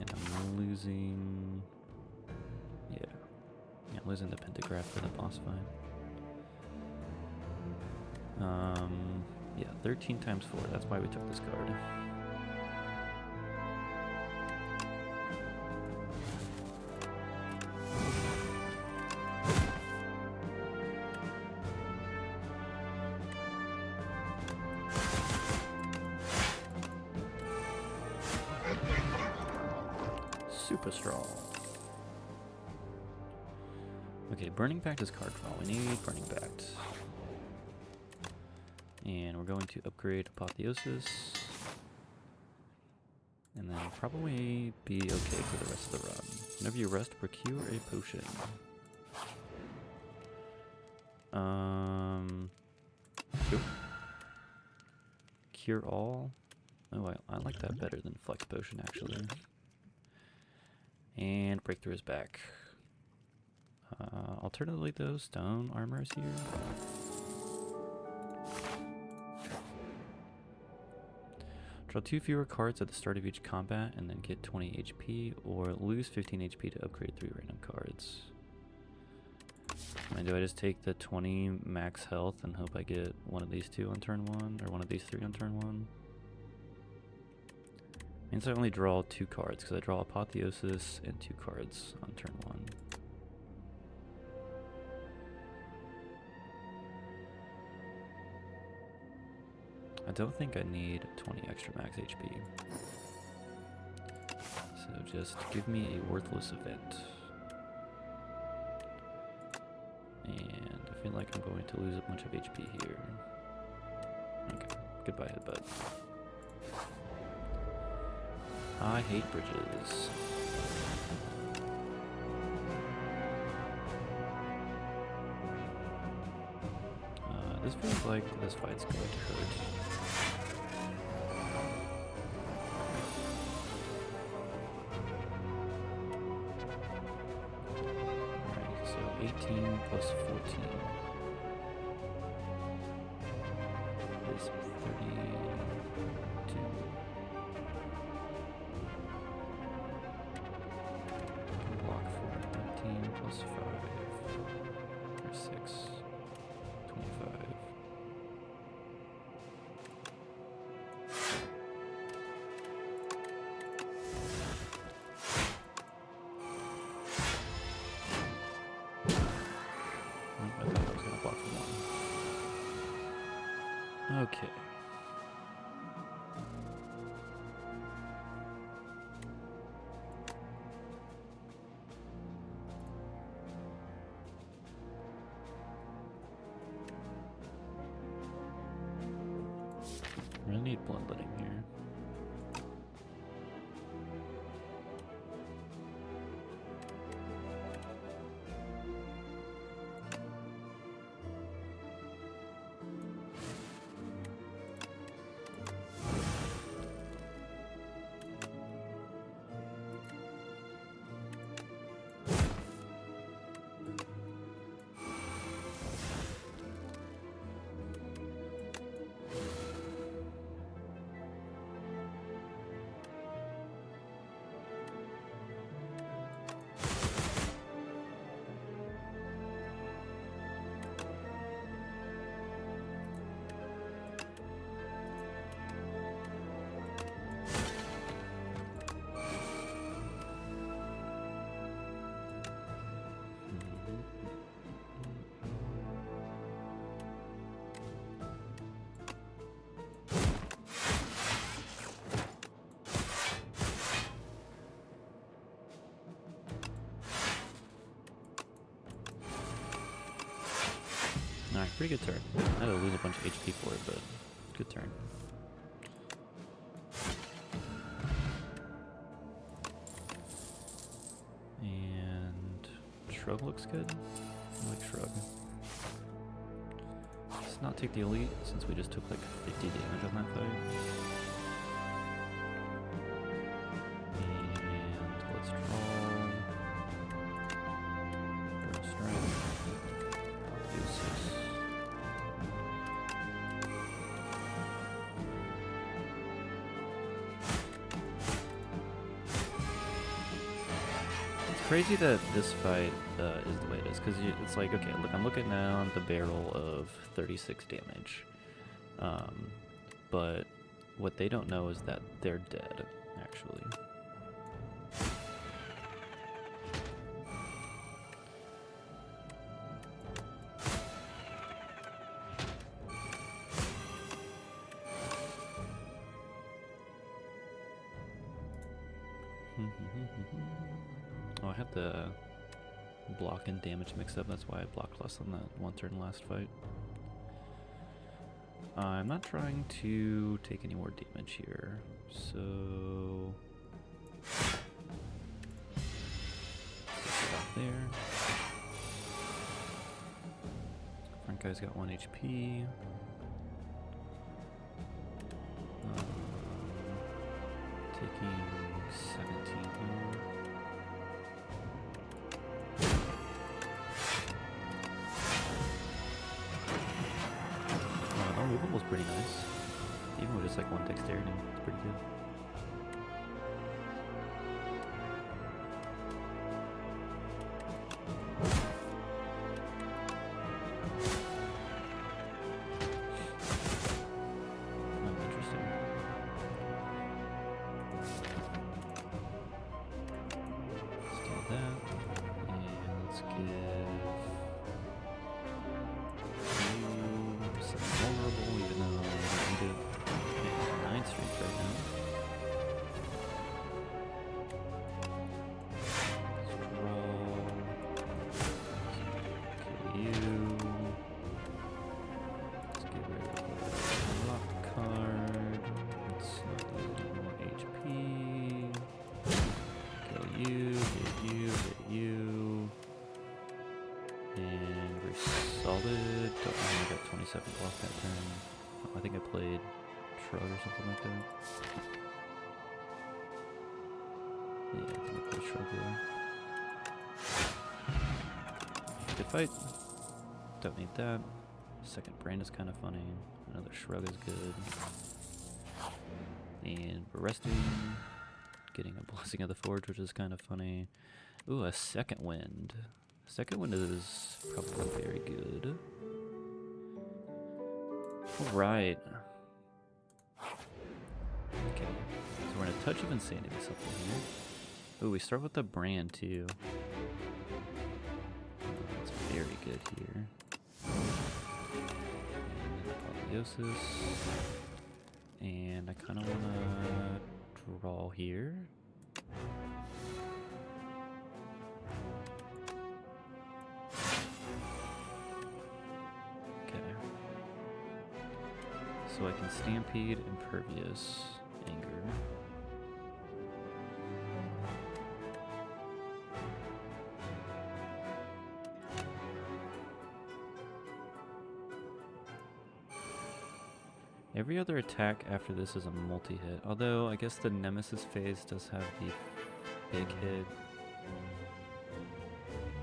And I'm losing... Yeah, I'm losing the pentagraph for the boss fight. Yeah, 13 times 4. That's why we took this card. Super strong. Okay, Burning Pact is card draw. We need Burning Pact. And we're going to upgrade Apotheosis. And then probably be okay for the rest of the run. Whenever you rest, procure a potion. Yep. Cure all. Oh, I like that better than Flex Potion, actually. And Breakthrough is back. Alternatively, though, Stone Armor is here. Draw 2 fewer cards at the start of each combat and then get 20 HP, or lose 15 HP to upgrade 3 random cards. And do I just take the 20 max health and hope I get one of these 2 on turn 1, or one of these 3 on turn 1? Means I only draw 2 cards, because I draw Apotheosis and 2 cards on turn 1. I don't think I need 20 extra max HP. So just give me a worthless event. And I feel like I'm going to lose a bunch of HP here. Okay, goodbye headbutt. I hate bridges. This feels like this fight's going to hurt. Alright, so 18 plus 14 is 32. Block for 19 plus 5 or 6. 25. I thought I was going to block for 1. Okay. I really need bloodletting here. Alright, pretty good turn. I had to lose a bunch of HP for it, but good turn. And Shrug looks good. I like Shrug. Let's not take the elite since we just took like 50 damage on that fight. And let's draw crazy that this fight is the way it is, because it's like, okay, look, I'm looking down the barrel of 36 damage. But what they don't know is that they're dead, actually. Oh, I had the block and damage mixed up. That's why I blocked less on that one turn last fight. I'm not trying to take any more damage here, so stop there. Front guy's got 1 HP. Taking 17 here. Movable's pretty nice. Even with just like 1 dexterity, it's pretty good. Interesting. Let's do that. And let's give some vulnerable, even though I need it. 9 strength right now. Scroll. Kill you. Let's get rid of the locked card. Let's not lose any more HP. Kill you, hit you, hit you. And we're solid. Don't know, I got 27 block that turn. Oh, I think I played Shrug or something like that. Yeah, I think I played Shrug there. Good fight. Don't need that. Second brand is kind of funny. Another Shrug is good. And we're resting. Getting a Blessing of the Forge, which is kind of funny. Ooh, a Second Wind. Second Wind is probably very good. Alright. Okay. So we're in a touch of insanity something here. Ooh, we start with the brand too. That's very good here. Apotheosis. And I kind of want to draw here. So I can Stampede, Impervious, Anger. Every other attack after this is a multi-hit, although I guess the Nemesis phase does have the big hit.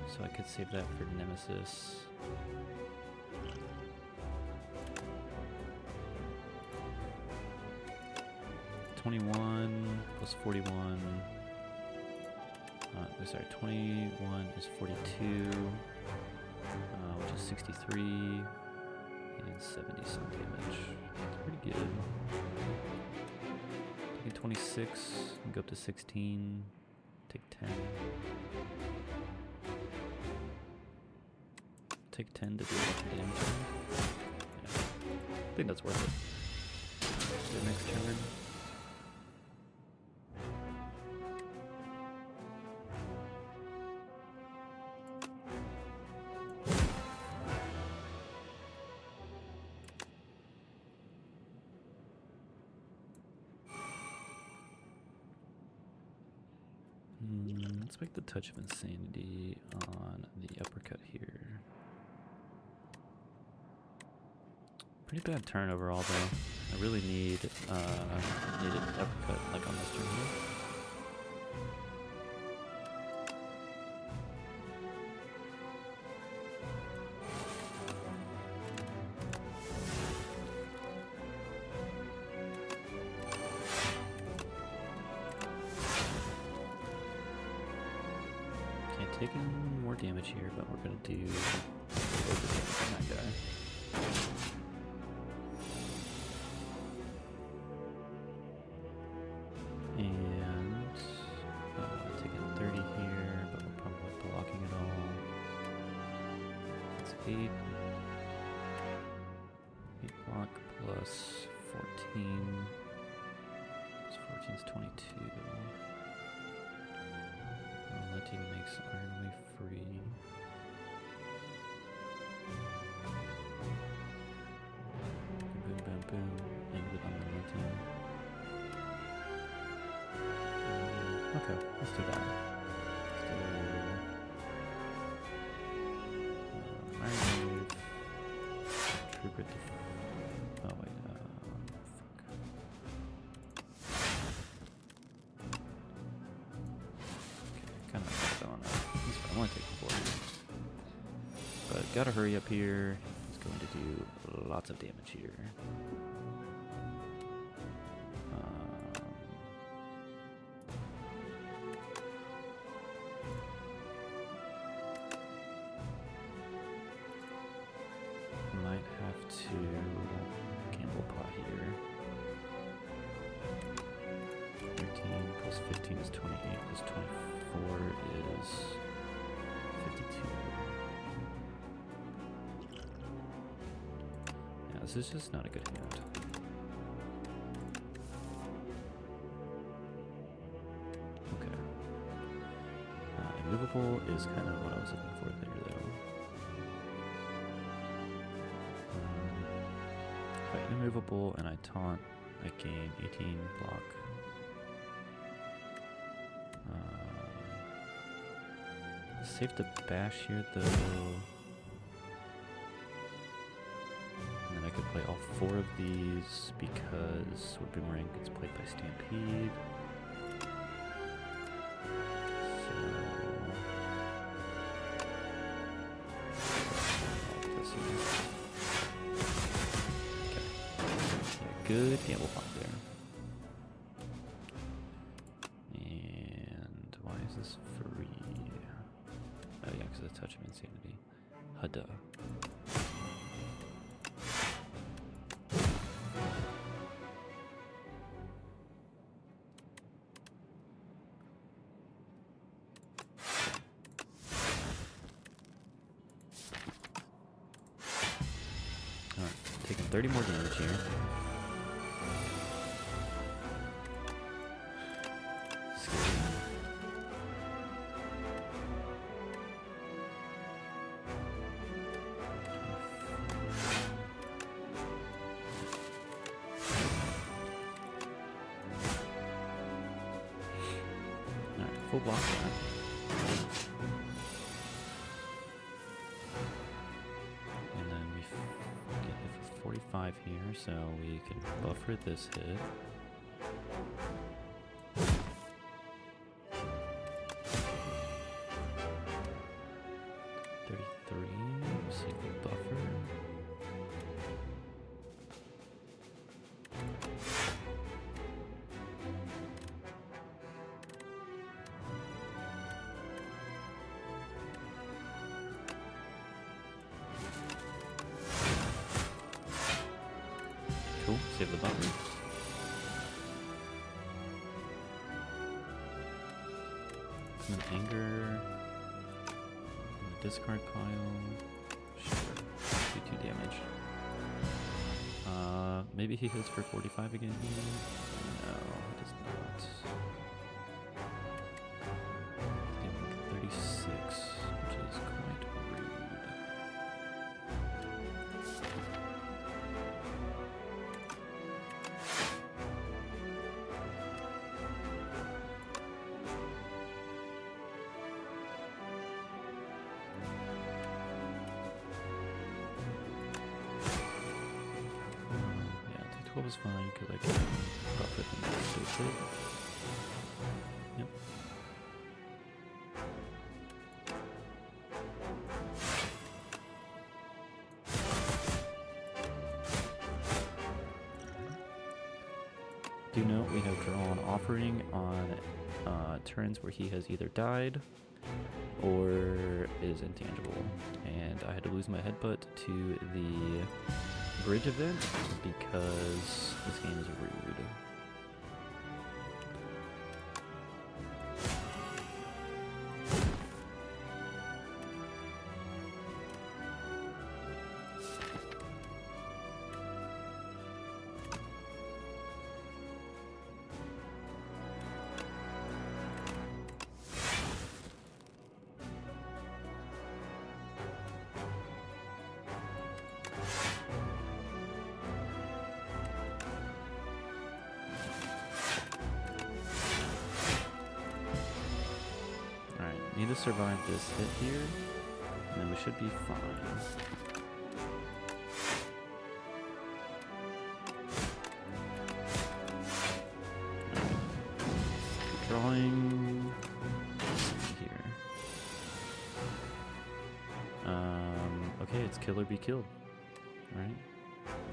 So I could save that for Nemesis. +21 plus 41. Sorry, 21 is 42, which is 63 and 70 some damage. That's pretty good. Taking 26 and go up to 16. Take 10. Take 10 to do the damage. Yeah. I think that's worth it. The next turn. Let's make the Touch of Insanity on the uppercut here. Pretty bad turn overall though. I really need an uppercut like on this turn here. taking more damage here, but we're gonna do over damage on that guy. And taking 30 here, but we're probably blocking it all. It's 8. 8 block plus 14. Plus 14 is 22. Letting makes Iron Way free. Boom, boom, boom. End with unrelenting. Okay, let's do that. Let's do Iron Wave. Trooper at the. Oh, wait. Fuck. Okay, kind of going up. He's fine. I'm only taking 4. But gotta hurry up here. He's going to do lots of damage here. Might have to gamble pot here. 13 plus 15 is 28 plus 24 is 52. Yeah, this is just not a good hand. Okay. Immovable is kind of what I was looking for there, though. Immovable and I taunt, I gain 18 block. Safe to bash here though. And then I could play all 4 of these because Sword Boomerang gets played by Stampede. Good gamble pop there. And why is this free? Oh yeah, because of Touch of Insanity. Hada. Alright, taking 30 more damage here. Full block that. And then we get hit for 45 here, so we can buffer this hit. See if we buffer. Cool, save the buffer. Some anger. Discard pile. Sure. Do 2 damage. Maybe he hits for 45 again here. No, he does not. Damage 36, which is quite rude. What was fine because I can buff it and stay safe. Yep. Do note we have drawn offering on turns where he has either died or is intangible. And I had to lose my headbutt to the bridge event because this game is rude. Need to survive this hit here, and then we should be fine. Drawing here. Okay, it's kill or be killed, right?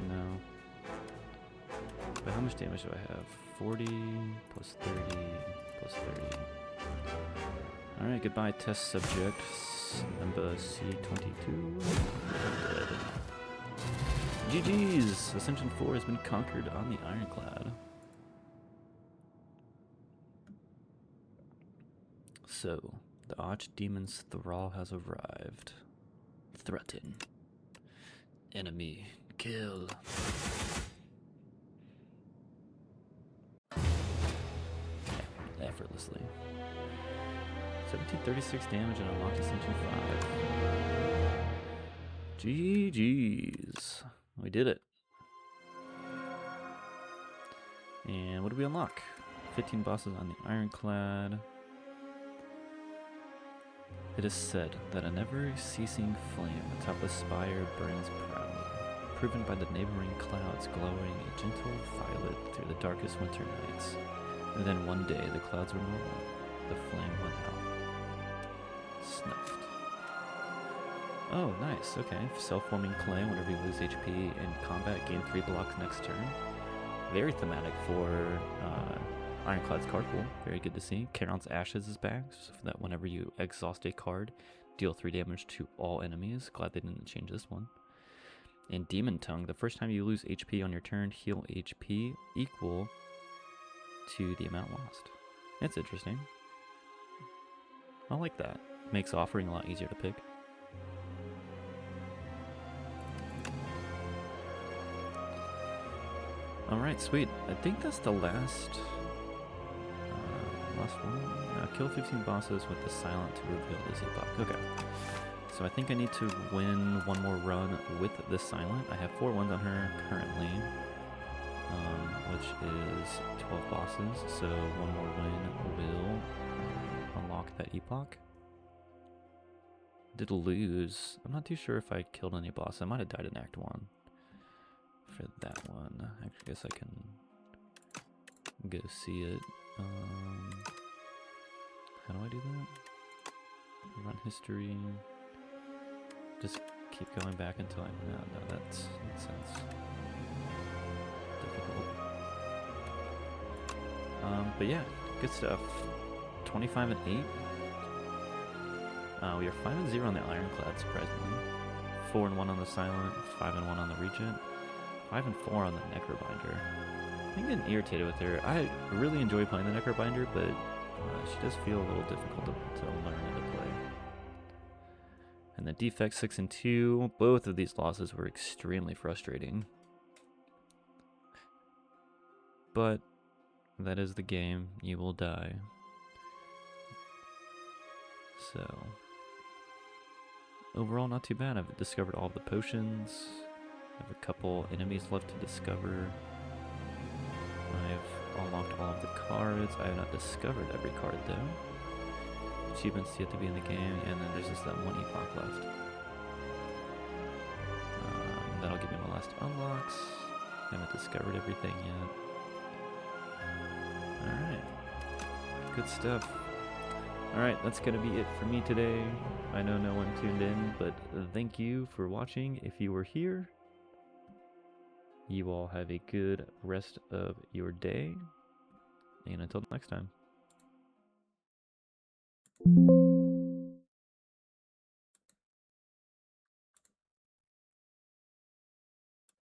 No. But how much damage do I have? 40 plus 30 plus 30. Alright, goodbye test subject, number C22. Dead. GG's! Ascension 4 has been conquered on the Ironclad. So, the Archdemon's thrall has arrived. Threaten. Enemy. Kill. Effortlessly. 1736 damage and unlocked Ascension 5. GG's. We did it. And what do we unlock? 15 bosses on the Ironclad. It is said that a never-ceasing flame atop the spire burns proudly, proven by the neighboring clouds glowing a gentle violet through the darkest winter nights. And then one day the clouds were normal. The flame went out. Snuffed. Oh, nice. Okay. Self-forming clay whenever you lose HP in combat, gain 3 blocks next turn. Very thematic for Ironclad's card pool. Very good to see. Charon's Ashes is back, so that whenever you exhaust a card, deal 3 damage to all enemies. Glad they didn't change this one. And Demon Tongue, the first time you lose HP on your turn, heal HP equal to the amount lost. That's interesting. I like that. Makes offering a lot easier to pick. Alright, sweet. I think that's the last one. Kill 15 bosses with the silent to reveal this epoch. Okay. So I think I need to win one more run with the silent. I have 4 wins on her currently, which is 12 bosses. So one more win will unlock that epoch. Did lose. I'm not too sure if I killed any boss. I might have died in Act 1 for that one. Actually, I guess I can go see it. How do I do that? Run history. Just keep going back until I... No, that makes sense. Difficult. But yeah, good stuff. 25 and 8. We are 5 and 0 on the Ironclad, surprisingly. 4 and 1 on the Silent, 5 and 1 on the Regent, 5 and 4 on the Necrobinder. I'm getting irritated with her. I really enjoy playing the Necrobinder, but she does feel a little difficult to learn and to play. And the Defect 6 and 2, both of these losses were extremely frustrating. But that is the game. You will die. So, overall, not too bad. I've discovered all of the potions. I have a couple enemies left to discover. I've unlocked all of the cards. I have not discovered every card, though. Achievements yet to be in the game, and then there's just that one epoch left. That'll give me my last unlocks. I haven't discovered everything yet. Alright. Good stuff. Alright, that's going to be it for me today. I know no one tuned in, but thank you for watching if you were here. You all have a good rest of your day. And until next time.